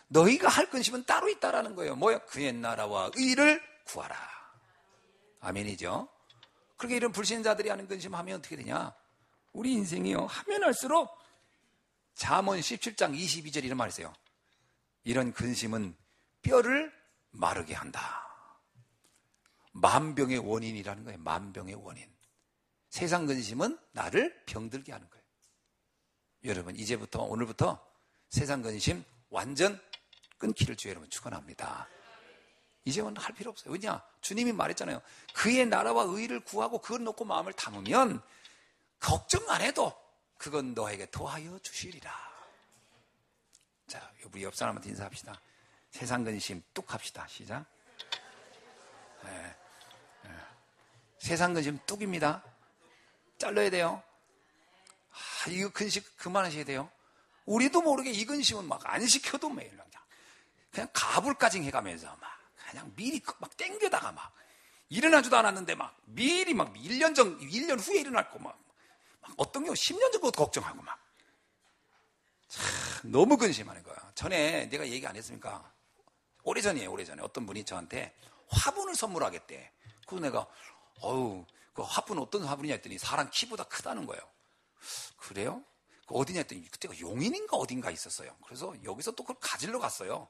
너희가 할 근심은 따로 있다라는 거예요. 뭐야? 그의 나라와 의를 구하라. 아멘이죠. 그렇게 이런 불신자들이 하는 근심하면 어떻게 되냐? 우리 인생이요, 하면 할수록 잠언 17장 22절 이런 말이 있어요. 이런 근심은 뼈를 마르게 한다. 만병의 원인이라는 거예요. 만병의 원인. 세상 근심은 나를 병들게 하는 거예요. 여러분, 이제부터 오늘부터 세상 근심 완전 끊기를 주의 여러분 축원합니다. 이제는 할 필요 없어요. 왜냐? 주님이 말했잖아요. 그의 나라와 의를 구하고 그걸 놓고 마음을 담으면 걱정 안 해도 그건 너에게 더하여 주시리라. 자, 우리 옆 사람한테 인사합시다. 세상 근심 뚝 합시다. 시작. 네. 네. 세상 근심 뚝입니다. 잘라야 돼요. 이거 근심 그만하셔야 돼요. 우리도 모르게 이 근심은 막 안 시켜도 매일 그냥 가불까지 해가면서 막 그냥 미리 막 땡겨다가 막 일어나지도 않았는데 막 미리 막 1년 후에 일어날 거 막 어떤 경우 10년 전 것도 걱정하고 막 참 너무 근심하는 거야. 전에 내가 얘기 안 했습니까? 오래전이에요. 어떤 분이 저한테 화분을 선물하겠대. 그래서 내가 그 화분 어떤 화분이냐 했더니 사람 키보다 크다는 거예요. 그래요? 그 어디냐 했더니 그때가 용인인가 어딘가 있었어요. 그래서 여기서 또 그걸 가지러 갔어요.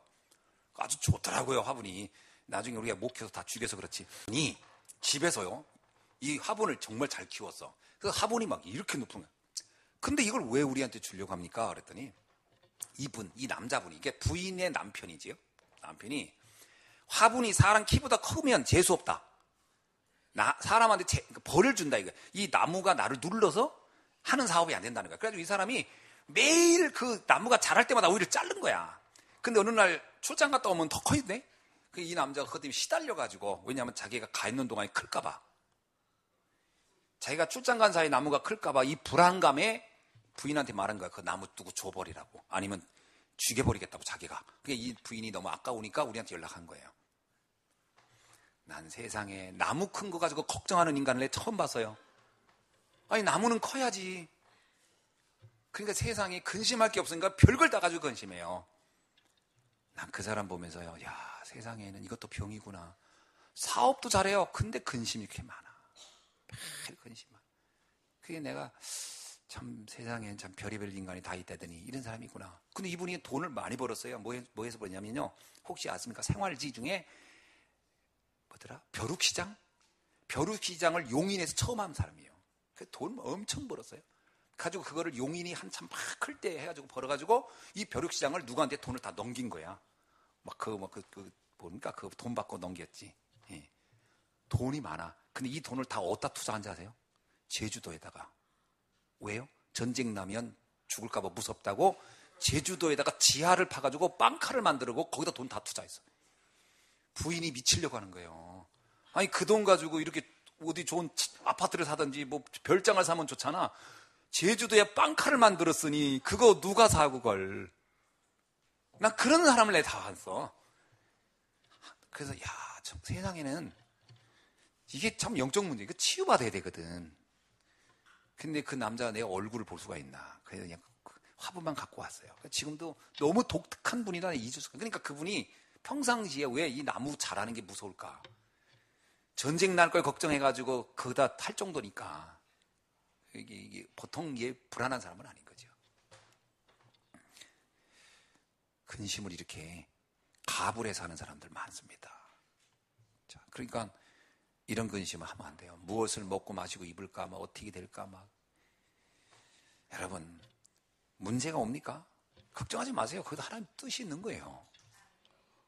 아주 좋더라고요, 화분이. 나중에 우리가 못 키워서 다 죽여서 그렇지. 아니, 집에서요, 이 화분을 정말 잘 키웠어. 그래서 화분이 막 이렇게 높은 거야. 근데 이걸 왜 우리한테 주려고 합니까? 그랬더니 이 남자분이, 이게 부인의 남편이지요. 남편이 화분이 사람 키보다 크면 재수 없다. 사람한테 벌을 준다 이거. 이 나무가 나를 눌러서 하는 사업이 안 된다는 거야. 그래가지고 이 사람이 매일 그 나무가 자랄 때마다 오히려 자른 거야. 근데 어느 날 출장 갔다 오면 더 커있네? 이 남자가 그것 때문에 시달려가지고, 왜냐하면 자기가 가 있는 동안에 클까봐. 자기가 출장 간 사이 나무가 클까봐 이 불안감에 부인한테 말한 거야. 그 나무 두고 줘버리라고. 아니면 죽여버리겠다고 자기가. 그러니까 이 부인이 너무 아까우니까 우리한테 연락한 거예요. 난 세상에 나무 큰 거 가지고 걱정하는 인간을 처음 봤어요. 아니 나무는 커야지. 그러니까 세상에 근심할 게 없으니까 별걸 다 가지고 근심해요. 난 그 사람 보면서요, 야 세상에는 이것도 병이구나. 사업도 잘해요. 근데 근심이 이렇게 많아. 매일 근심만. 그게 내가 참 세상엔 참 별의별 인간이 다 있다더니 이런 사람이 있구나. 근데 이분이 돈을 많이 벌었어요. 뭐해서 벌냐면요, 혹시 아십니까? 생활지 중에 뭐더라? 벼룩시장? 벼룩시장을 용인에서 처음 한 사람이에요. 그 돈 엄청 벌었어요. 가지고 그거를 용인이 한참 막 클 때 해가지고 벌어가지고 이 벼룩시장을 누구한테 돈을 다 넘긴 거야. 뭡니까? 그 돈 받고 넘겼지. 예. 돈이 많아. 근데 이 돈을 다 어디다 투자한지 아세요? 제주도에다가. 왜요? 전쟁 나면 죽을까봐 무섭다고 제주도에다가 지하를 파가지고 빵카를 만들고 거기다 돈 다 투자했어. 부인이 미치려고 하는 거예요. 아니 그 돈 가지고 이렇게 어디 좋은 아파트를 사든지 뭐 별장을 사면 좋잖아. 제주도에 빵카를 만들었으니 그거 누가 사 그걸. 난 그런 사람을 내 다 봤어. 그래서 참 세상에는 이게 참 영적 문제. 이거 치유받아야 되거든. 근데 그 남자가 내 얼굴을 볼 수가 있나. 그래서 그냥 화분만 갖고 왔어요. 지금도 너무 독특한 분이다. 이주수. 그러니까 그분이 평상시에 왜 이 나무 자라는 게 무서울까? 전쟁 날 걸 걱정해가지고 그다 탈 정도니까. 이게 보통 이게 불안한 사람은 아닌 거죠. 근심을 이렇게 가불해서 하는 사람들 많습니다. 자, 그러니까 이런 근심을 하면 안 돼요. 무엇을 먹고 마시고 입을까, 막 어떻게 될까, 막. 여러분, 문제가 옵니까? 걱정하지 마세요. 그것도 하나님 뜻이 있는 거예요.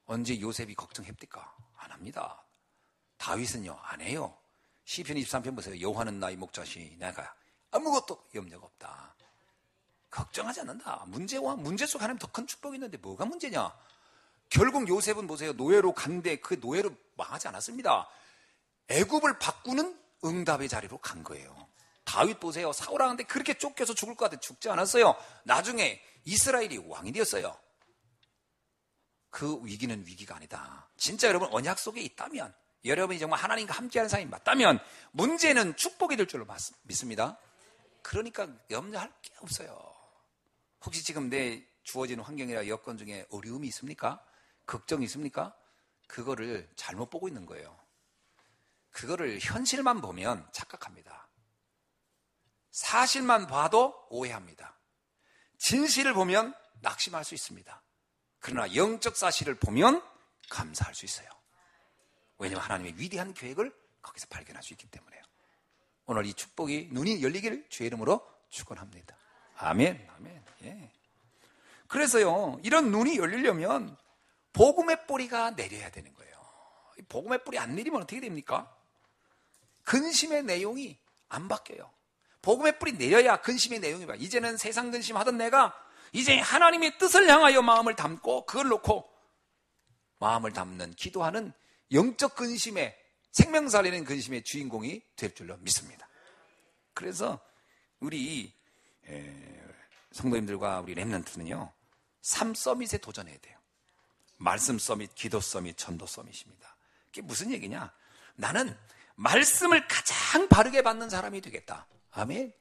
언제 요셉이 걱정했을까? 안 합니다. 다윗은요, 안 해요. 시편 23편 보세요. 여호와는 나의 목자시니 내가 아무것도 염려가 없다. 걱정하지 않는다. 문제 속 하나님 더 큰 축복이 있는데 뭐가 문제냐? 결국 요셉은 보세요. 노예로 간데 그 노예로 망하지 않았습니다. 애굽을 바꾸는 응답의 자리로 간 거예요. 다윗 보세요. 사울왕한테 그렇게 쫓겨서 죽을 것 같아 죽지 않았어요. 나중에 이스라엘이 왕이 되었어요. 그 위기는 위기가 아니다. 진짜 여러분 언약 속에 있다면, 여러분이 정말 하나님과 함께하는 사람이 맞다면 문제는 축복이 될 줄로 믿습니다. 그러니까 염려할 게 없어요. 혹시 지금 내 주어지는 환경이나 여건 중에 어려움이 있습니까? 걱정이 있습니까? 그거를 잘못 보고 있는 거예요. 그거를 현실만 보면 착각합니다. 사실만 봐도 오해합니다. 진실을 보면 낙심할 수 있습니다. 그러나 영적 사실을 보면 감사할 수 있어요. 왜냐하면 하나님의 위대한 계획을 거기서 발견할 수 있기 때문에요. 오늘 이 축복이 눈이 열리기를 주의 이름으로 축원합니다. 아멘. 아멘. 예. 그래서요, 이런 눈이 열리려면 복음의 뿌리가 내려야 되는 거예요. 복음의 뿌리 안 내리면 어떻게 됩니까? 근심의 내용이 안 바뀌어요. 복음의 뿌리 내려야 근심의 내용이 바뀌어요. 이제는 세상 근심하던 내가 이제 하나님의 뜻을 향하여 마음을 담고 그걸 놓고 마음을 담는 기도하는 영적 근심의, 생명 살리는 근심의 주인공이 될 줄로 믿습니다. 그래서 우리 성도님들과 우리 렘넌트는요, 3서밋에 도전해야 돼요. 말씀 서밋, 기도 서밋, 전도 서밋입니다. 이게 무슨 얘기냐? 나는 말씀을 가장 바르게 받는 사람이 되겠다. 아멘.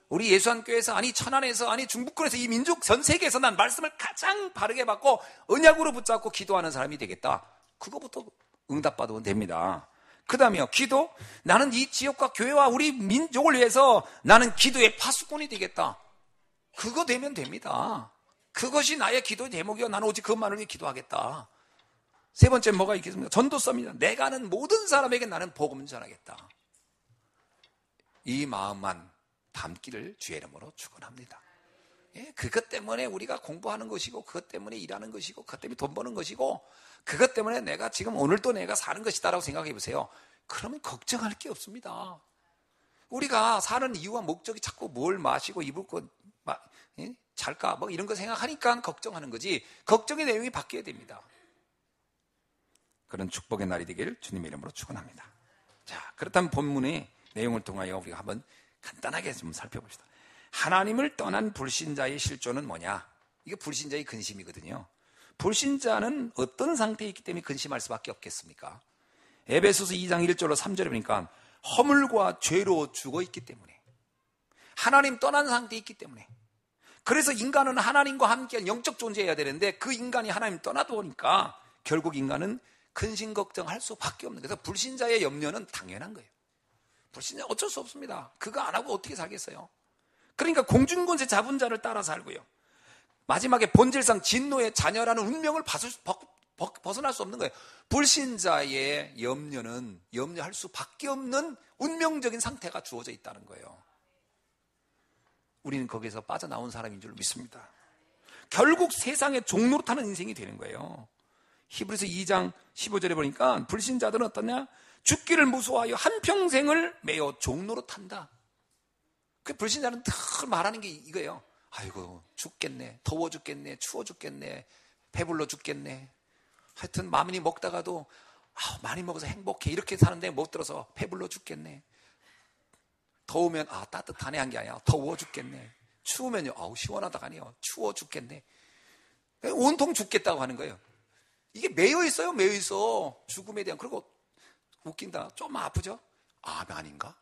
우리 예수한교회에서, 아니 천안에서, 아니 중부권에서, 이 민족 전 세계에서 난 말씀을 가장 바르게 받고 언약으로 붙잡고 기도하는 사람이 되겠다. 그거부터 응답받으면 됩니다. 그 다음에요, 기도. 나는 이 지역과 교회와 우리 민족을 위해서 나는 기도의 파수꾼이 되겠다. 그거 되면 됩니다. 그것이 나의 기도의 대목이요. 나는 오직 그것만을 위해 기도하겠다. 세 번째 뭐가 있겠습니까? 전도서입니다. 내가 아는 모든 사람에게 나는 복음을 전하겠다. 이 마음만 담기를 주의 이름으로 축원합니다. 예, 그것 때문에 우리가 공부하는 것이고, 그것 때문에 일하는 것이고, 그것 때문에 돈 버는 것이고, 그것 때문에 내가 지금 오늘도 내가 사는 것이다라고 생각해 보세요. 그러면 걱정할 게 없습니다. 우리가 사는 이유와 목적이 자꾸 뭘 마시고 입을 것, 예? 잘까? 뭐 이런 거 생각하니까 걱정하는 거지, 걱정의 내용이 바뀌어야 됩니다. 그런 축복의 날이 되기를 주님의 이름으로 축원합니다. 자, 그렇다면 본문의 내용을 통하여 우리가 한번 간단하게 좀 살펴봅시다. 하나님을 떠난 불신자의 실존은 뭐냐? 이게 불신자의 근심이거든요. 불신자는 어떤 상태에 있기 때문에 근심할 수밖에 없겠습니까? 에베소서 2장 1절로 3절에 보니까 허물과 죄로 죽어있기 때문에, 하나님 떠난 상태에 있기 때문에, 그래서 인간은 하나님과 함께한 영적 존재여야 되는데 그 인간이 하나님 떠나다 보니까 결국 인간은 근심 걱정할 수밖에 없는 거예요. 그래서 불신자의 염려는 당연한 거예요. 불신자 어쩔 수 없습니다. 그거 안 하고 어떻게 살겠어요? 그러니까 공중권세 잡은 자를 따라 살고요, 마지막에 본질상 진노의 자녀라는 운명을 벗어날 수 없는 거예요. 불신자의 염려는 염려할 수밖에 없는 운명적인 상태가 주어져 있다는 거예요. 우리는 거기에서 빠져나온 사람인 줄 믿습니다. 결국 세상의 종로로 타는 인생이 되는 거예요. 히브리서 2장 15절에 보니까 불신자들은 어떠냐? 죽기를 무서워하여 한평생을 매어 종로로 탄다. 그 불신자는 늘 말하는 게 이거예요. 아이고, 죽겠네, 더워 죽겠네, 추워 죽겠네, 배불러 죽겠네. 하여튼 많이 먹다가도 많이 먹어서 행복해, 이렇게 사는데 못 들어서 배불러 죽겠네. 더우면 따뜻하네 한 게 아니야, 더워 죽겠네. 추우면요, 시원하다가 아니에요, 추워 죽겠네. 온통 죽겠다고 하는 거예요. 이게 매여 있어요, 매여 있어. 죽음에 대한. 그리고 웃긴다, 좀 아프죠? 암 아닌가?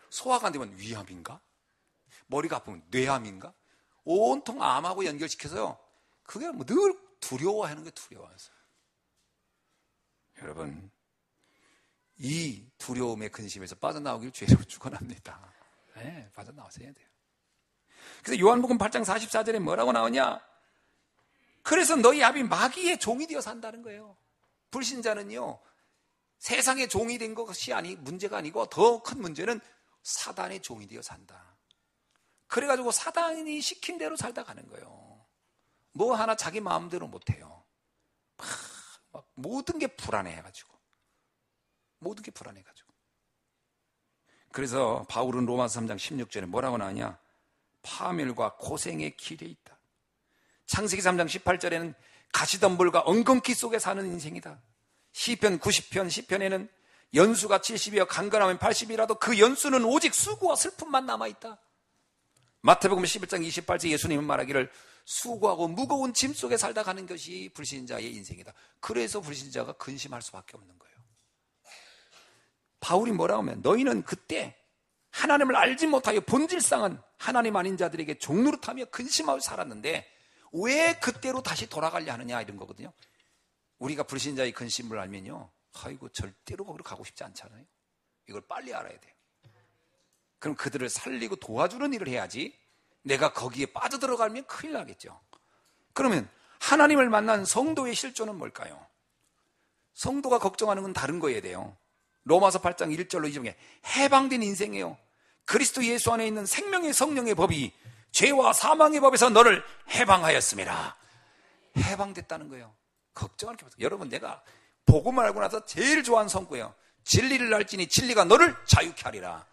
소화가 안 되면 위암인가? 머리가 아프면 뇌암인가? 온통 암하고 연결시켜서요, 그게 뭐 늘 두려워하는 거예요, 두려워해서. 여러분, 이 두려움의 근심에서 빠져나오길 주의로 축원합니다. 네, 빠져나오셔야 돼요. 그래서 요한복음 8장 44절에 뭐라고 나오냐? 그래서 너희 아비 마귀의 종이 되어 산다는 거예요. 불신자는요, 세상의 종이 된 것이 문제가 아니고 더 큰 문제는 사단의 종이 되어 산다. 그래가지고 사단이 시킨 대로 살다 가는 거예요. 뭐 하나 자기 마음대로 못해요. 막 모든 게 불안해가지고. 모든 게 불안해가지고. 그래서 바울은 로마서 3장 16절에 뭐라고 나오냐? 파멸과 고생의 길에 있다. 창세기 3장 18절에는 가시덤불과 엉겅퀴 속에 사는 인생이다. 시편 90편, 시편에는 연수가 70이여 강건하면 80이라도 그 연수는 오직 수고와 슬픔만 남아있다. 마태복음 11장 28절 예수님은 말하기를 수고하고 무거운 짐 속에 살다 가는 것이 불신자의 인생이다. 그래서 불신자가 근심할 수밖에 없는 거예요. 바울이 뭐라고 하면 너희는 그때 하나님을 알지 못하여 본질상은 하나님 아닌 자들에게 종노릇하며 근심하고 살았는데 왜 그때로 다시 돌아가려 하느냐, 이런 거거든요. 우리가 불신자의 근심을 알면요, 아이고 절대로 거기로 가고 싶지 않잖아요. 이걸 빨리 알아야 돼요. 그럼 그들을 살리고 도와주는 일을 해야지, 내가 거기에 빠져들어가면 큰일 나겠죠. 그러면 하나님을 만난 성도의 실존은 뭘까요? 성도가 걱정하는 건 다른 거에 대해요. 로마서 8장 1절로 2절에 해방된 인생이에요. 그리스도 예수 안에 있는 생명의 성령의 법이 죄와 사망의 법에서 너를 해방하였습니다. 해방됐다는 거예요. 걱정할 게 없어요. 여러분, 내가 복음을 알고 나서 제일 좋아하는 성구예요. 진리를 알지니 진리가 너를 자유케 하리라.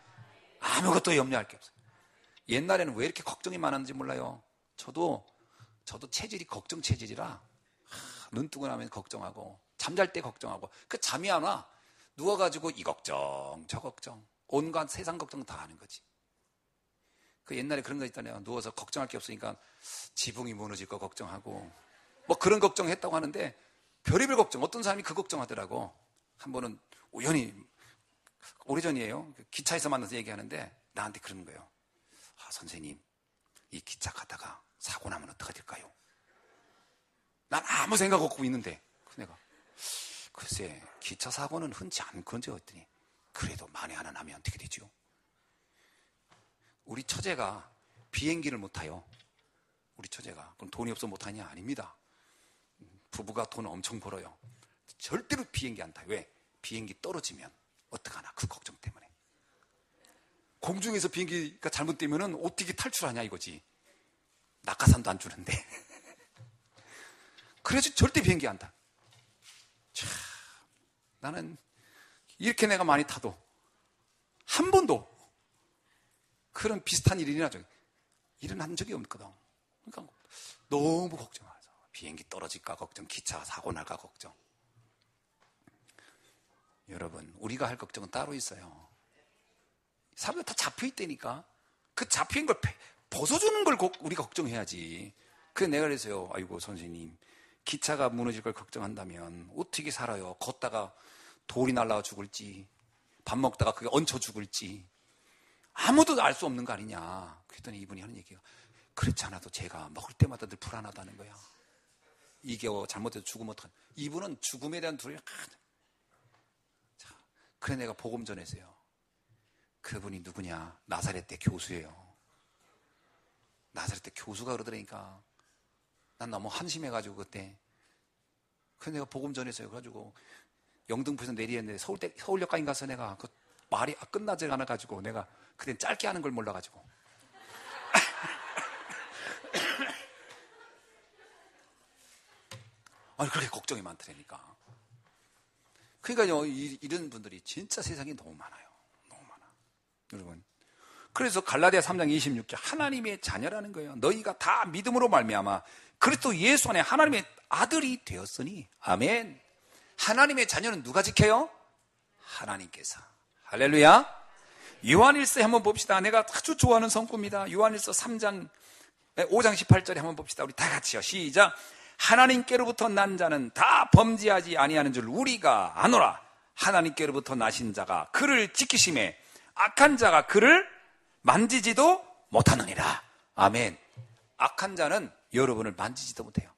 아무것도 염려할 게 없어요. 옛날에는 왜 이렇게 걱정이 많았는지 몰라요. 저도 체질이 걱정 체질이라 눈 뜨고 나면 걱정하고 잠잘 때 걱정하고, 그 잠이 안 와. 누워가지고 이 걱정 저 걱정, 온갖 세상 걱정 다 하는 거지. 그 옛날에 그런 거 있잖아요. 누워서 걱정할 게 없으니까 지붕이 무너질 거 걱정하고 뭐 그런 걱정했다고 하는데 별의별 걱정, 어떤 사람이 그 걱정하더라고. 한 번은 우연히, 오래전이에요, 기차에서 만나서 얘기하는데 나한테 그러는 거예요. 선생님, 이 기차 가다가 사고 나면 어떻게 될까요? 난 아무 생각 없고 있는데 내가 글쎄 기차 사고는 흔치 않건지 했더니 그래도 만에 하나 나면 어떻게 되죠? 우리 처제가 비행기를 못 타요. 우리 처제가. 그럼 돈이 없어 못 타냐? 아닙니다. 부부가 돈 엄청 벌어요. 절대로 비행기 안 타요. 왜? 비행기 떨어지면 어떡하나, 그 걱정 때문에. 공중에서 비행기가 잘못되면은 어떻게 탈출하냐 이거지. 낙하산도 안 주는데. 그래서 절대 비행기 안 타. 참, 나는 이렇게 내가 많이 타도 한 번도 그런 비슷한 일어난 적이 없거든. 그러니까 너무 걱정하죠. 비행기 떨어질까 걱정, 기차 사고 날까 걱정. 여러분, 우리가 할 걱정은 따로 있어요. 사람들 다 잡혀 있다니까. 그 잡힌 걸 벗어주는 걸 우리가 걱정해야지. 그래서 내가 그랬어요. 아이고 선생님, 기차가 무너질 걸 걱정한다면 어떻게 살아요? 걷다가 돌이 날라와 죽을지, 밥 먹다가 그게 얹혀 죽을지 아무도 알 수 없는 거 아니냐. 그랬더니 이분이 하는 얘기가, 그렇지 않아도 제가 먹을 때마다 늘 불안하다는 거야. 이게 잘못해서 죽으면 어떡하냐. 이분은 죽음에 대한 두려움이 자, 그래 내가 복음 전했어요. 그분이 누구냐? 나사렛 대 교수예요. 나사렛 대 교수가 그러더라니까. 난 너무 한심해가지고 그때. 그래서 내가 복음 전했어요. 그래가지고 영등포에서 내리는데 서울역까지 가서 내가 그 말이 끝나지 않아가지고 내가 그때 짧게 하는 걸 몰라가지고. 아니 그렇게 걱정이 많더라니까. 그러니까요, 이런 분들이 진짜 세상에 너무 많아요. 너무 많아. 여러분. 그래서 갈라디아 3장 26절 하나님의 자녀라는 거예요. 너희가 다 믿음으로 말미암아 그리스도 예수 안에 하나님의 아들이 되었으니. 아멘. 하나님의 자녀는 누가 지켜요? 하나님께서. 할렐루야. 요한일서 한번 봅시다. 내가 아주 좋아하는 성구입니다. 요한일서 5장 18절에 한번 봅시다. 우리 다 같이요. 시작. 하나님께로부터 난 자는 다 범죄하지 아니하는 줄 우리가 아노라. 하나님께로부터 나신 자가 그를 지키심에 악한 자가 그를 만지지도 못하느니라. 아멘. 악한 자는 여러분을 만지지도 못해요.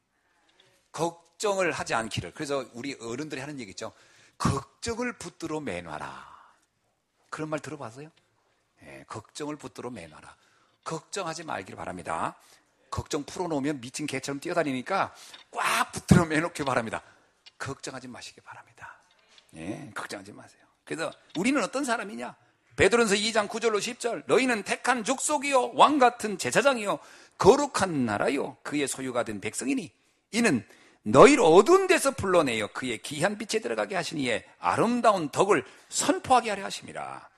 걱정을 하지 않기를. 그래서 우리 어른들이 하는 얘기 있죠. 걱정을 붙들어 매놔라. 그런 말 들어봤어요? 네, 걱정을 붙들어 매놔라. 걱정하지 말기를 바랍니다. 걱정 풀어놓으면 미친 개처럼 뛰어다니니까 꽉 붙들어 매놓기 바랍니다. 걱정하지 마시기 바랍니다. 네, 걱정하지 마세요. 그래서 우리는 어떤 사람이냐? 베드로전서 2장 9절로 10절 너희는 택한 족속이요 왕같은 제사장이요 거룩한 나라요 그의 소유가 된 백성이니 이는 너희를 어두운 데서 불러내어 그의 귀한 빛에 들어가게 하시니에 아름다운 덕을 선포하게 하려 하심이라.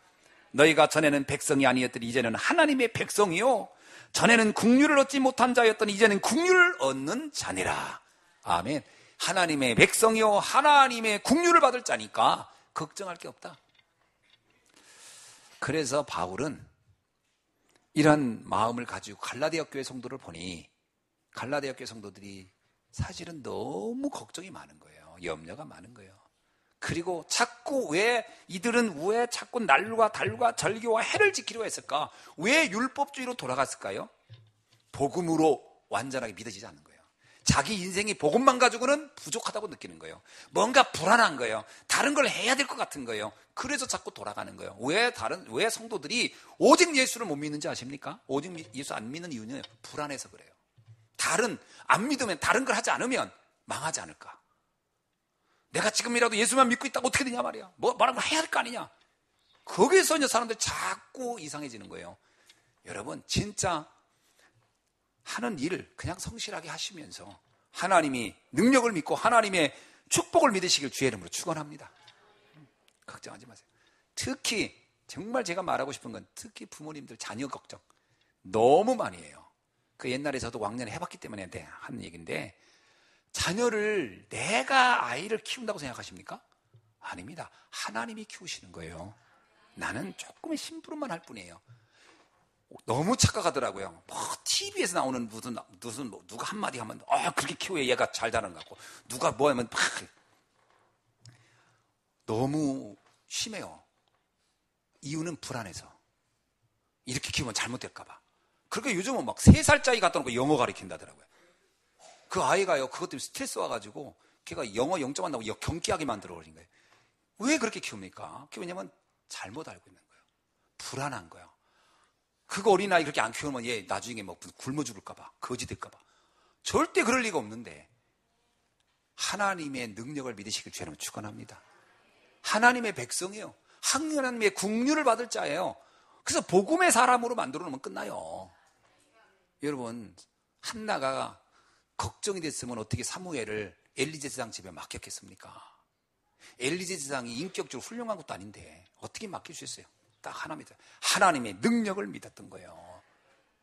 너희가 전에는 백성이 아니었더니 이제는 하나님의 백성이요 전에는 국류를 얻지 못한 자였더니 이제는 국류를 얻는 자니라. 아멘. 하나님의 백성이요 하나님의 국류를 받을 자니까 걱정할 게 없다. 그래서 바울은 이런 마음을 가지고 갈라디아 교회 성도를 보니 갈라디아 교회 성도들이 사실은 너무 걱정이 많은 거예요. 염려가 많은 거예요. 그리고 자꾸 이들은 왜 자꾸 날과 달과 절기와 해를 지키려고 했을까? 왜 율법주의로 돌아갔을까요? 복음으로 완전하게 믿어지지 않는 거예요. 자기 인생이 복음만 가지고는 부족하다고 느끼는 거예요. 뭔가 불안한 거예요. 다른 걸 해야 될 것 같은 거예요. 그래서 자꾸 돌아가는 거예요. 왜 성도들이 오직 예수를 못 믿는지 아십니까? 오직 예수 안 믿는 이유는 불안해서 그래요. 안 믿으면 다른 걸 하지 않으면 망하지 않을까? 내가 지금이라도 예수만 믿고 있다고 어떻게 되냐 말이야. 뭐라고 해야 할 거 아니냐. 거기에서 이제 사람들이 자꾸 이상해지는 거예요. 여러분 진짜 하는 일을 그냥 성실하게 하시면서 하나님이 능력을 믿고 하나님의 축복을 믿으시길 주의 이름으로 축원합니다. 걱정하지 마세요. 특히 정말 제가 말하고 싶은 건 특히 부모님들 자녀 걱정 너무 많이 해요. 그 옛날에 저도 왕년에 해봤기 때문에 하는 얘기인데 자녀를 내가 아이를 키운다고 생각하십니까? 아닙니다. 하나님이 키우시는 거예요. 나는 조금의 심부름만 할 뿐이에요. 너무 착각하더라고요. TV에서 나오는 무슨 누가 한마디 하면 그렇게 키워야 얘가 잘 자라는 것 같고 누가 뭐 하면 너무 심해요. 이유는 불안해서 이렇게 키우면 잘못될까 봐. 그러니까 요즘은 막 3살짜리 갖다 놓고 영어 가르친다더라고요. 그 아이가요 그것 때문에 스트레스 와가지고 걔가 영어 0점 안 나고 경기하게 만들어버린 거예요. 왜 그렇게 키웁니까? 왜냐면 잘못 알고 있는 거예요. 불안한 거예요. 그거 어린아이 그렇게 안 키우면 얘 나중에 뭐 굶어 죽을까봐 거지 될까봐 절대 그럴 리가 없는데 하나님의 능력을 믿으시길 주님 축원합니다. 하나님의 백성이에요. 하나님의 국류를 받을 자예요. 그래서 복음의 사람으로 만들어 놓으면 끝나요. 여러분, 한나가 걱정이 됐으면 어떻게 사무엘을 엘리 제사장 집에 맡겼겠습니까? 엘리 제사장이 인격적으로 훌륭한 것도 아닌데 어떻게 맡길 수 있어요? 딱 하나님의 능력을 믿었던 거예요.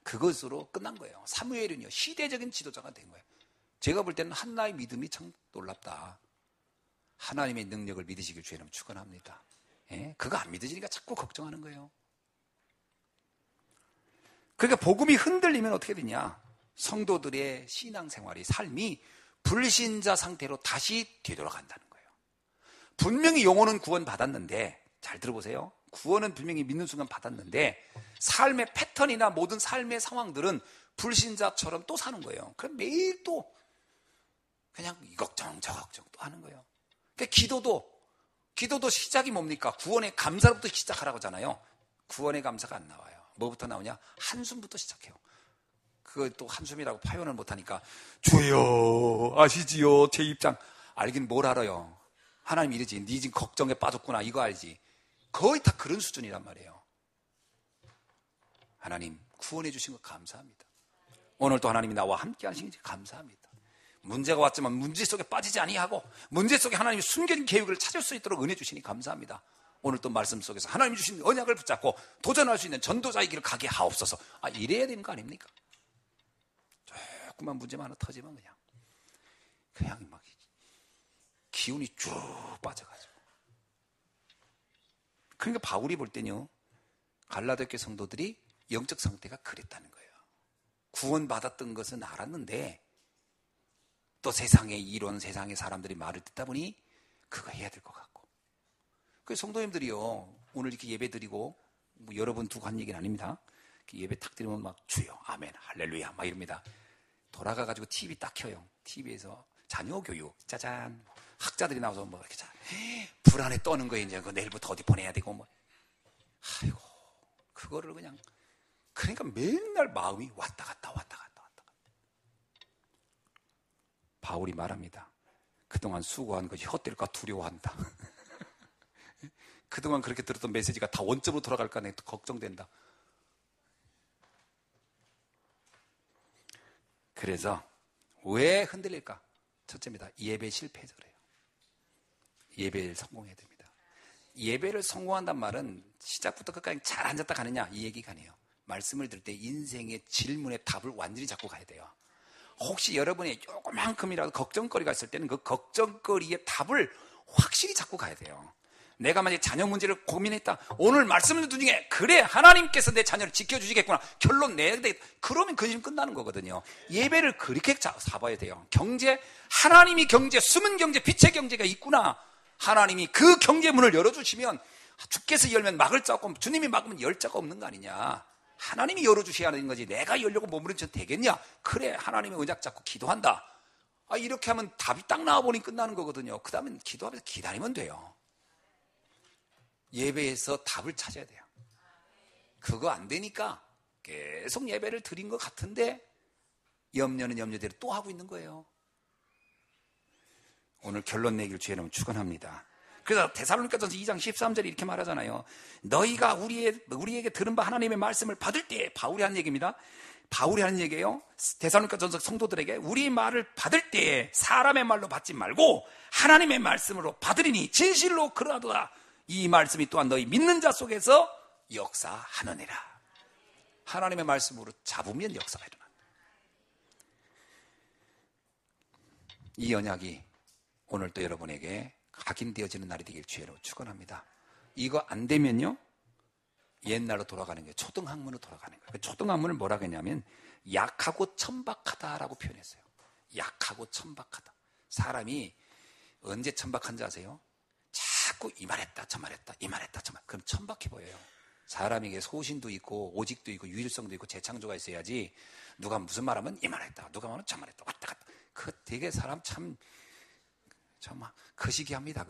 그것으로 끝난 거예요. 사무엘은요, 시대적인 지도자가 된 거예요. 제가 볼 때는 한나의 믿음이 참 놀랍다. 하나님의 능력을 믿으시길 주의 이름 축원합니다. 예? 그거 안 믿어지니까 자꾸 걱정하는 거예요. 그러니까 복음이 흔들리면 어떻게 되냐? 성도들의 신앙생활이, 삶이 불신자 상태로 다시 되돌아간다는 거예요. 분명히 영혼은 구원 받았는데, 잘 들어보세요. 구원은 분명히 믿는 순간 받았는데 삶의 패턴이나 모든 삶의 상황들은 불신자처럼 또 사는 거예요. 그럼 매일 또 그냥 이 걱정 저 걱정 또 하는 거예요. 그러니까 기도도 시작이 뭡니까? 구원의 감사로부터 시작하라고 하잖아요. 구원의 감사가 안 나와요. 뭐부터 나오냐? 한숨부터 시작해요. 그거 또 한숨이라고 표현을 못하니까 주여 아시지요? 제 입장. 알긴 뭘 알아요. 하나님 이러지. 네 지금 걱정에 빠졌구나 이거 알지. 거의 다 그런 수준이란 말이에요. 하나님 구원해 주신 것 감사합니다. 오늘도 하나님이 나와 함께 하신 것 감사합니다. 문제가 왔지만 문제 속에 빠지지 아니하고 문제 속에 하나님이 숨겨진 계획을 찾을 수 있도록 은혜 주시니 감사합니다. 오늘 또 말씀 속에서 하나님이 주신 언약을 붙잡고 도전할 수 있는 전도자의 길을 가게 하옵소서. 이래야 되는 거 아닙니까? 조금만 문제만 하나 터지면 그냥 막 기운이 쭉 빠져가지고. 그러니까 바울이 볼 때는요, 갈라디아 성도들이 영적 상태가 그랬다는 거예요. 구원받았던 것은 알았는데 또 세상의 이론, 세상의 사람들이 말을 듣다 보니 그거 해야 될 것 같고. 그 성도님들이요, 오늘 이렇게 예배 드리고 뭐 여러 번 두고 한 얘기는 아닙니다. 예배 탁 드리면 막 주여, 아멘, 할렐루야 막 이럽니다. 돌아가가지고 TV 딱 켜요. TV에서 자녀 교육, 짜잔. 학자들이 나와서 뭐 이렇게 불안에 떠는 거예요. 이제 그 내일부터 어디 보내야 되고 뭐. 아이고, 그거를 그러니까 맨날 마음이 왔다 갔다. 바울이 말합니다. 그동안 수고한 것이 헛될까 두려워한다. 그동안 그렇게 들었던 메시지가 다 원점으로 돌아갈까 내가 걱정된다. 그래서 왜 흔들릴까? 첫째입니다. 예배 실패해서 그래요. 예배를 성공해야 됩니다. 예배를 성공한단 말은 시작부터 끝까지 잘 앉았다 가느냐 이 얘기가 아니에요. 말씀을 들을 때 인생의 질문의 답을 완전히 잡고 가야 돼요. 혹시 여러분이 조그만큼이라도 걱정거리가 있을 때는 그 걱정거리의 답을 확실히 잡고 가야 돼요. 내가 만약에 자녀 문제를 고민했다. 오늘 말씀을 듣는 중에 그래 하나님께서 내 자녀를 지켜주시겠구나. 결론 내야 돼. 그러면 그 일 끝나는 거거든요. 예배를 그렇게 잡아야 돼요. 경제, 하나님이 경제, 숨은 경제, 빛의 경제가 있구나. 하나님이 그 경제문을 열어주시면 주께서 열면 막을 자 없고 주님이 막으면 열 자가 없는 거 아니냐. 하나님이 열어주셔야 하는 거지 내가 열려고 머무르면 되겠냐. 그래 하나님의 언약 잡고 기도한다. 이렇게 하면 답이 딱 나와보니 끝나는 거거든요. 그 다음엔 기도하면서 기다리면 돼요. 예배에서 답을 찾아야 돼요. 그거 안 되니까 계속 예배를 드린 것 같은데 염려는 염려대로 또 하고 있는 거예요. 오늘 결론 내기를 주의 이름으로 축원합니다. 그래서 데살로니가전서 2장 13절에 이렇게 말하잖아요. 너희가 우리에게 들은 바 하나님의 말씀을 받을 때, 바울이 하는 얘기입니다. 바울이 하는 얘기예요. 데살로니가전서 성도들에게 우리 말을 받을 때에 사람의 말로 받지 말고 하나님의 말씀으로 받으리니 진실로 그러하도다. 이 말씀이 또한 너희 믿는 자 속에서 역사하느니라. 하나님의 말씀으로 잡으면 역사가 일어난다. 이 언약이 오늘 또 여러분에게 각인되어지는 날이 되길 주의로 축원합니다. 이거 안 되면요, 옛날로 돌아가는 거예요. 초등학문으로 돌아가는 거예요. 초등학문을 뭐라고 했냐면 약하고 천박하다라고 표현했어요. 약하고 천박하다. 사람이 언제 천박한지 아세요? 자꾸 이 말했다 저 말했다 이 말했다 저 말. 그럼 천박해 보여요. 사람에게 소신도 있고 오직도 있고 유일성도 있고 재창조가 있어야지 누가 무슨 말하면 이 말했다 누가 말하면 저 말했다 왔다 갔다. 그 되게 사람 참 정말 거시기합니다.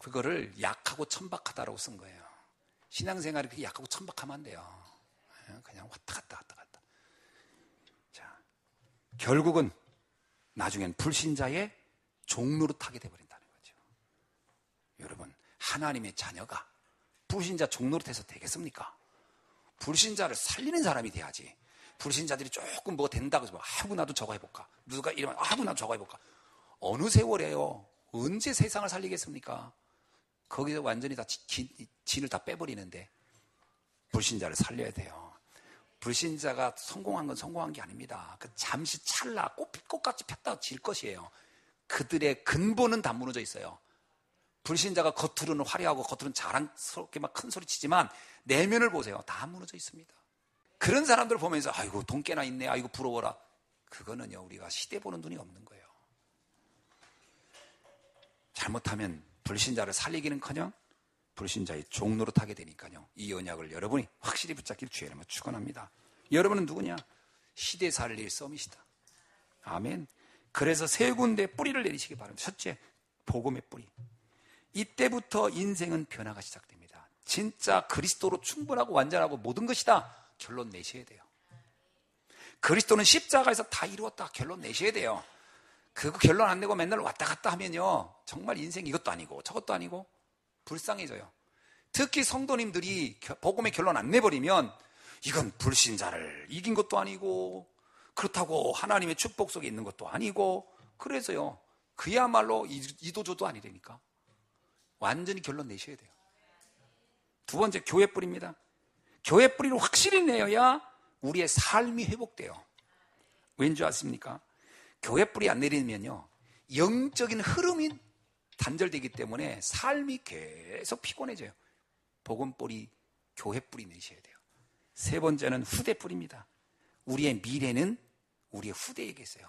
그거를 약하고 천박하다라고 쓴 거예요. 신앙생활이 그렇게 약하고 천박하면 안 돼요. 그냥 왔다 갔다. 자, 결국은 나중엔 불신자의 종로로 타게 돼버린다는 거죠. 여러분, 하나님의 자녀가 불신자 종로로 해서 되겠습니까? 불신자를 살리는 사람이 돼야지. 불신자들이 조금 뭐가 된다고 해서 아이고 나도 저거 해볼까. 누가 이러면 아이고 나도 저거 해볼까. 어느 세월에요. 언제 세상을 살리겠습니까? 거기서 완전히 다 진을 다 빼버리는데 불신자를 살려야 돼요. 불신자가 성공한 건 성공한 게 아닙니다. 그 잠시 찰나 꽃같이 폈다가 질 것이에요. 그들의 근본은 다 무너져 있어요. 불신자가 겉으로는 화려하고 겉으로는 자랑스럽게 막 큰 소리 치지만 내면을 보세요. 다 무너져 있습니다. 그런 사람들을 보면서 아이고 돈 꽤나 있네, 아이고 부러워라. 그거는요 우리가 시대 보는 눈이 없는 거예요. 잘못하면 불신자를 살리기는커녕 불신자의 종로로 타게 되니까요. 이 언약을 여러분이 확실히 붙잡기를 주의 이름으로 축원합니다. 여러분은 누구냐? 시대 살릴 썸이시다. 아멘. 그래서 세 군데 뿌리를 내리시기 바랍니다. 첫째, 복음의 뿌리. 이때부터 인생은 변화가 시작됩니다. 진짜 그리스도로 충분하고 완전하고 모든 것이다. 결론 내셔야 돼요. 그리스도는 십자가에서 다 이루었다. 결론 내셔야 돼요. 그거 결론 안 내고 맨날 왔다 갔다 하면요 정말 인생 이것도 아니고 저것도 아니고 불쌍해져요. 특히 성도님들이 복음의 결론 안 내버리면 이건 불신자를 이긴 것도 아니고 그렇다고 하나님의 축복 속에 있는 것도 아니고 그래서요 그야말로 이도저도 아니라니까. 완전히 결론 내셔야 돼요. 두 번째, 교회 뿌리입니다. 교회 뿌리를 확실히 내어야 우리의 삶이 회복돼요. 왠지 아십니까? 교회 뿌리 안 내리면요 영적인 흐름이 단절되기 때문에 삶이 계속 피곤해져요. 복음 뿌리, 교회 뿌리 내셔야 돼요. 세 번째는 후대 뿌리입니다. 우리의 미래는 우리의 후대에게 있어요.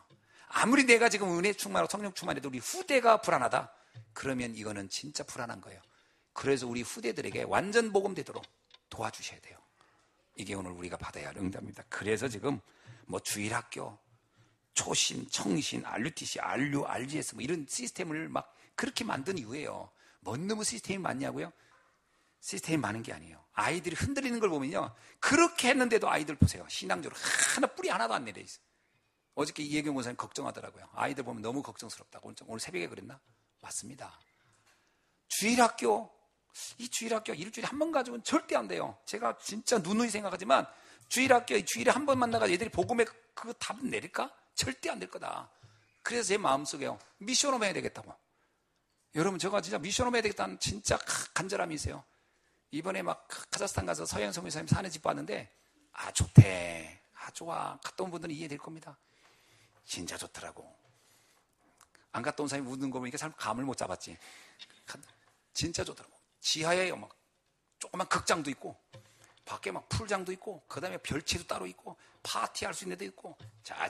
아무리 내가 지금 은혜 충만하고 성령 충만해도 우리 후대가 불안하다. 그러면 이거는 진짜 불안한 거예요. 그래서 우리 후대들에게 완전 복음 되도록 도와주셔야 돼요. 이게 오늘 우리가 받아야 할 응답입니다. 그래서 지금 뭐 주일학교, 초신, 청신, RUTC, RU, RGS 뭐 이런 시스템을 막 그렇게 만든 이유예요. 뭔 놈의 시스템이 많냐고요? 시스템이 많은 게 아니에요. 아이들이 흔들리는 걸 보면요 그렇게 했는데도 아이들 보세요. 신앙적으로 뿌리 하나도 안 내려 있어요. 어저께 이혜경 목사님 걱정하더라고요. 아이들 보면 너무 걱정스럽다고. 오늘 새벽에 그랬나? 맞습니다. 주일학교, 이 주일학교 일주일에 한 번 가지고는 절대 안 돼요. 제가 진짜 누누이 생각하지만 주일학교 주일에 한 번 만나가 애들이 복음에 그 답은 내릴까? 절대 안 될 거다. 그래서 제 마음속에요 미션홈 해야 되겠다고. 여러분 제가 진짜 미션홈 해야 되겠다는 진짜 간절함이 있어요. 이번에 막 카자흐스탄 가서 서영 성교사님 사는 집 봤는데 아 좋대, 아 좋아. 갔다 온 분들은 이해될 겁니다. 진짜 좋더라고. 안 갔다 온 사람이 묻는 거 보니까 참 감을 못 잡았지. 진짜 좋더라고. 지하에 막 조그만 극장도 있고 밖에 막 풀장도 있고 그 다음에 별채도 따로 있고 파티할 수 있는 데도 있고. 자,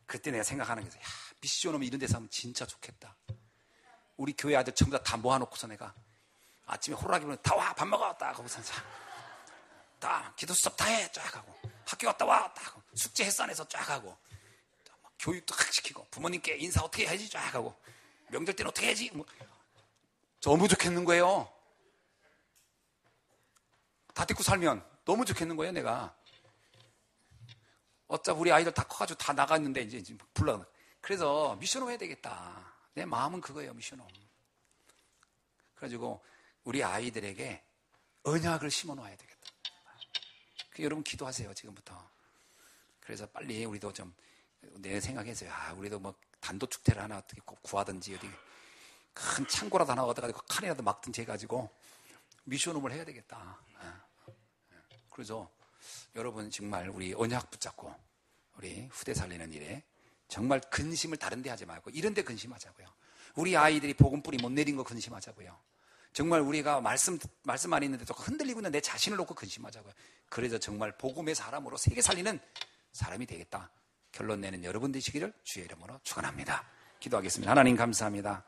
그때 내가 생각하는 게 있어요. 미션 오면 이런 데서 하면 진짜 좋겠다. 우리 교회 아들 전부 다 모아놓고서 내가 아침에 호루라기 불면 다 와 밥 먹어 딱 하고서 다 기도 수업 다 해 쫙 하고 학교 갔다 와 딱 하고 숙제 햇산에서 쫙 하고 교육도 딱 시키고 부모님께 인사 어떻게 해야지 쫙 하고 명절 때는 어떻게 해야지 뭐. 너무 좋겠는 거예요. 다 데리고 살면 너무 좋겠는 거예요. 내가 어차피 우리 아이들 다 커가지고 다 나갔는데 이제 불러. 그래서 미션홈 해야 되겠다. 내 마음은 그거예요. 미션홈. 그래가지고 우리 아이들에게 언약을 심어 놓아야 되겠다. 여러분 기도하세요. 지금부터. 그래서 빨리 우리도 좀 내 생각했어요. 우리도 뭐 단도축제를 하나 어떻게 구하든지 어디 큰 창고라도 하나 얻어가지고 칸이라도 막든지 해가지고 미션홈을 해야 되겠다. 그래서 여러분 정말 우리 언약 붙잡고 우리 후대 살리는 일에 정말 근심을 다른 데 하지 말고 이런 데 근심하자고요. 우리 아이들이 복음 뿌리 못 내린 거 근심하자고요. 정말 우리가 말씀 안 있는데 흔들리고 있는 내 자신을 놓고 근심하자고요. 그래서 정말 복음의 사람으로 세계 살리는 사람이 되겠다. 결론 내는 여러분 되시기를 주의 이름으로 축원합니다. 기도하겠습니다. 하나님 감사합니다.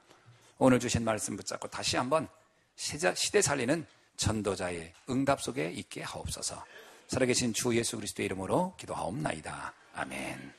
오늘 주신 말씀 붙잡고 다시 한번 시대 살리는 전도자의 응답 속에 있게 하옵소서. 살아계신 주 예수 그리스도의 이름으로 기도하옵나이다. 아멘.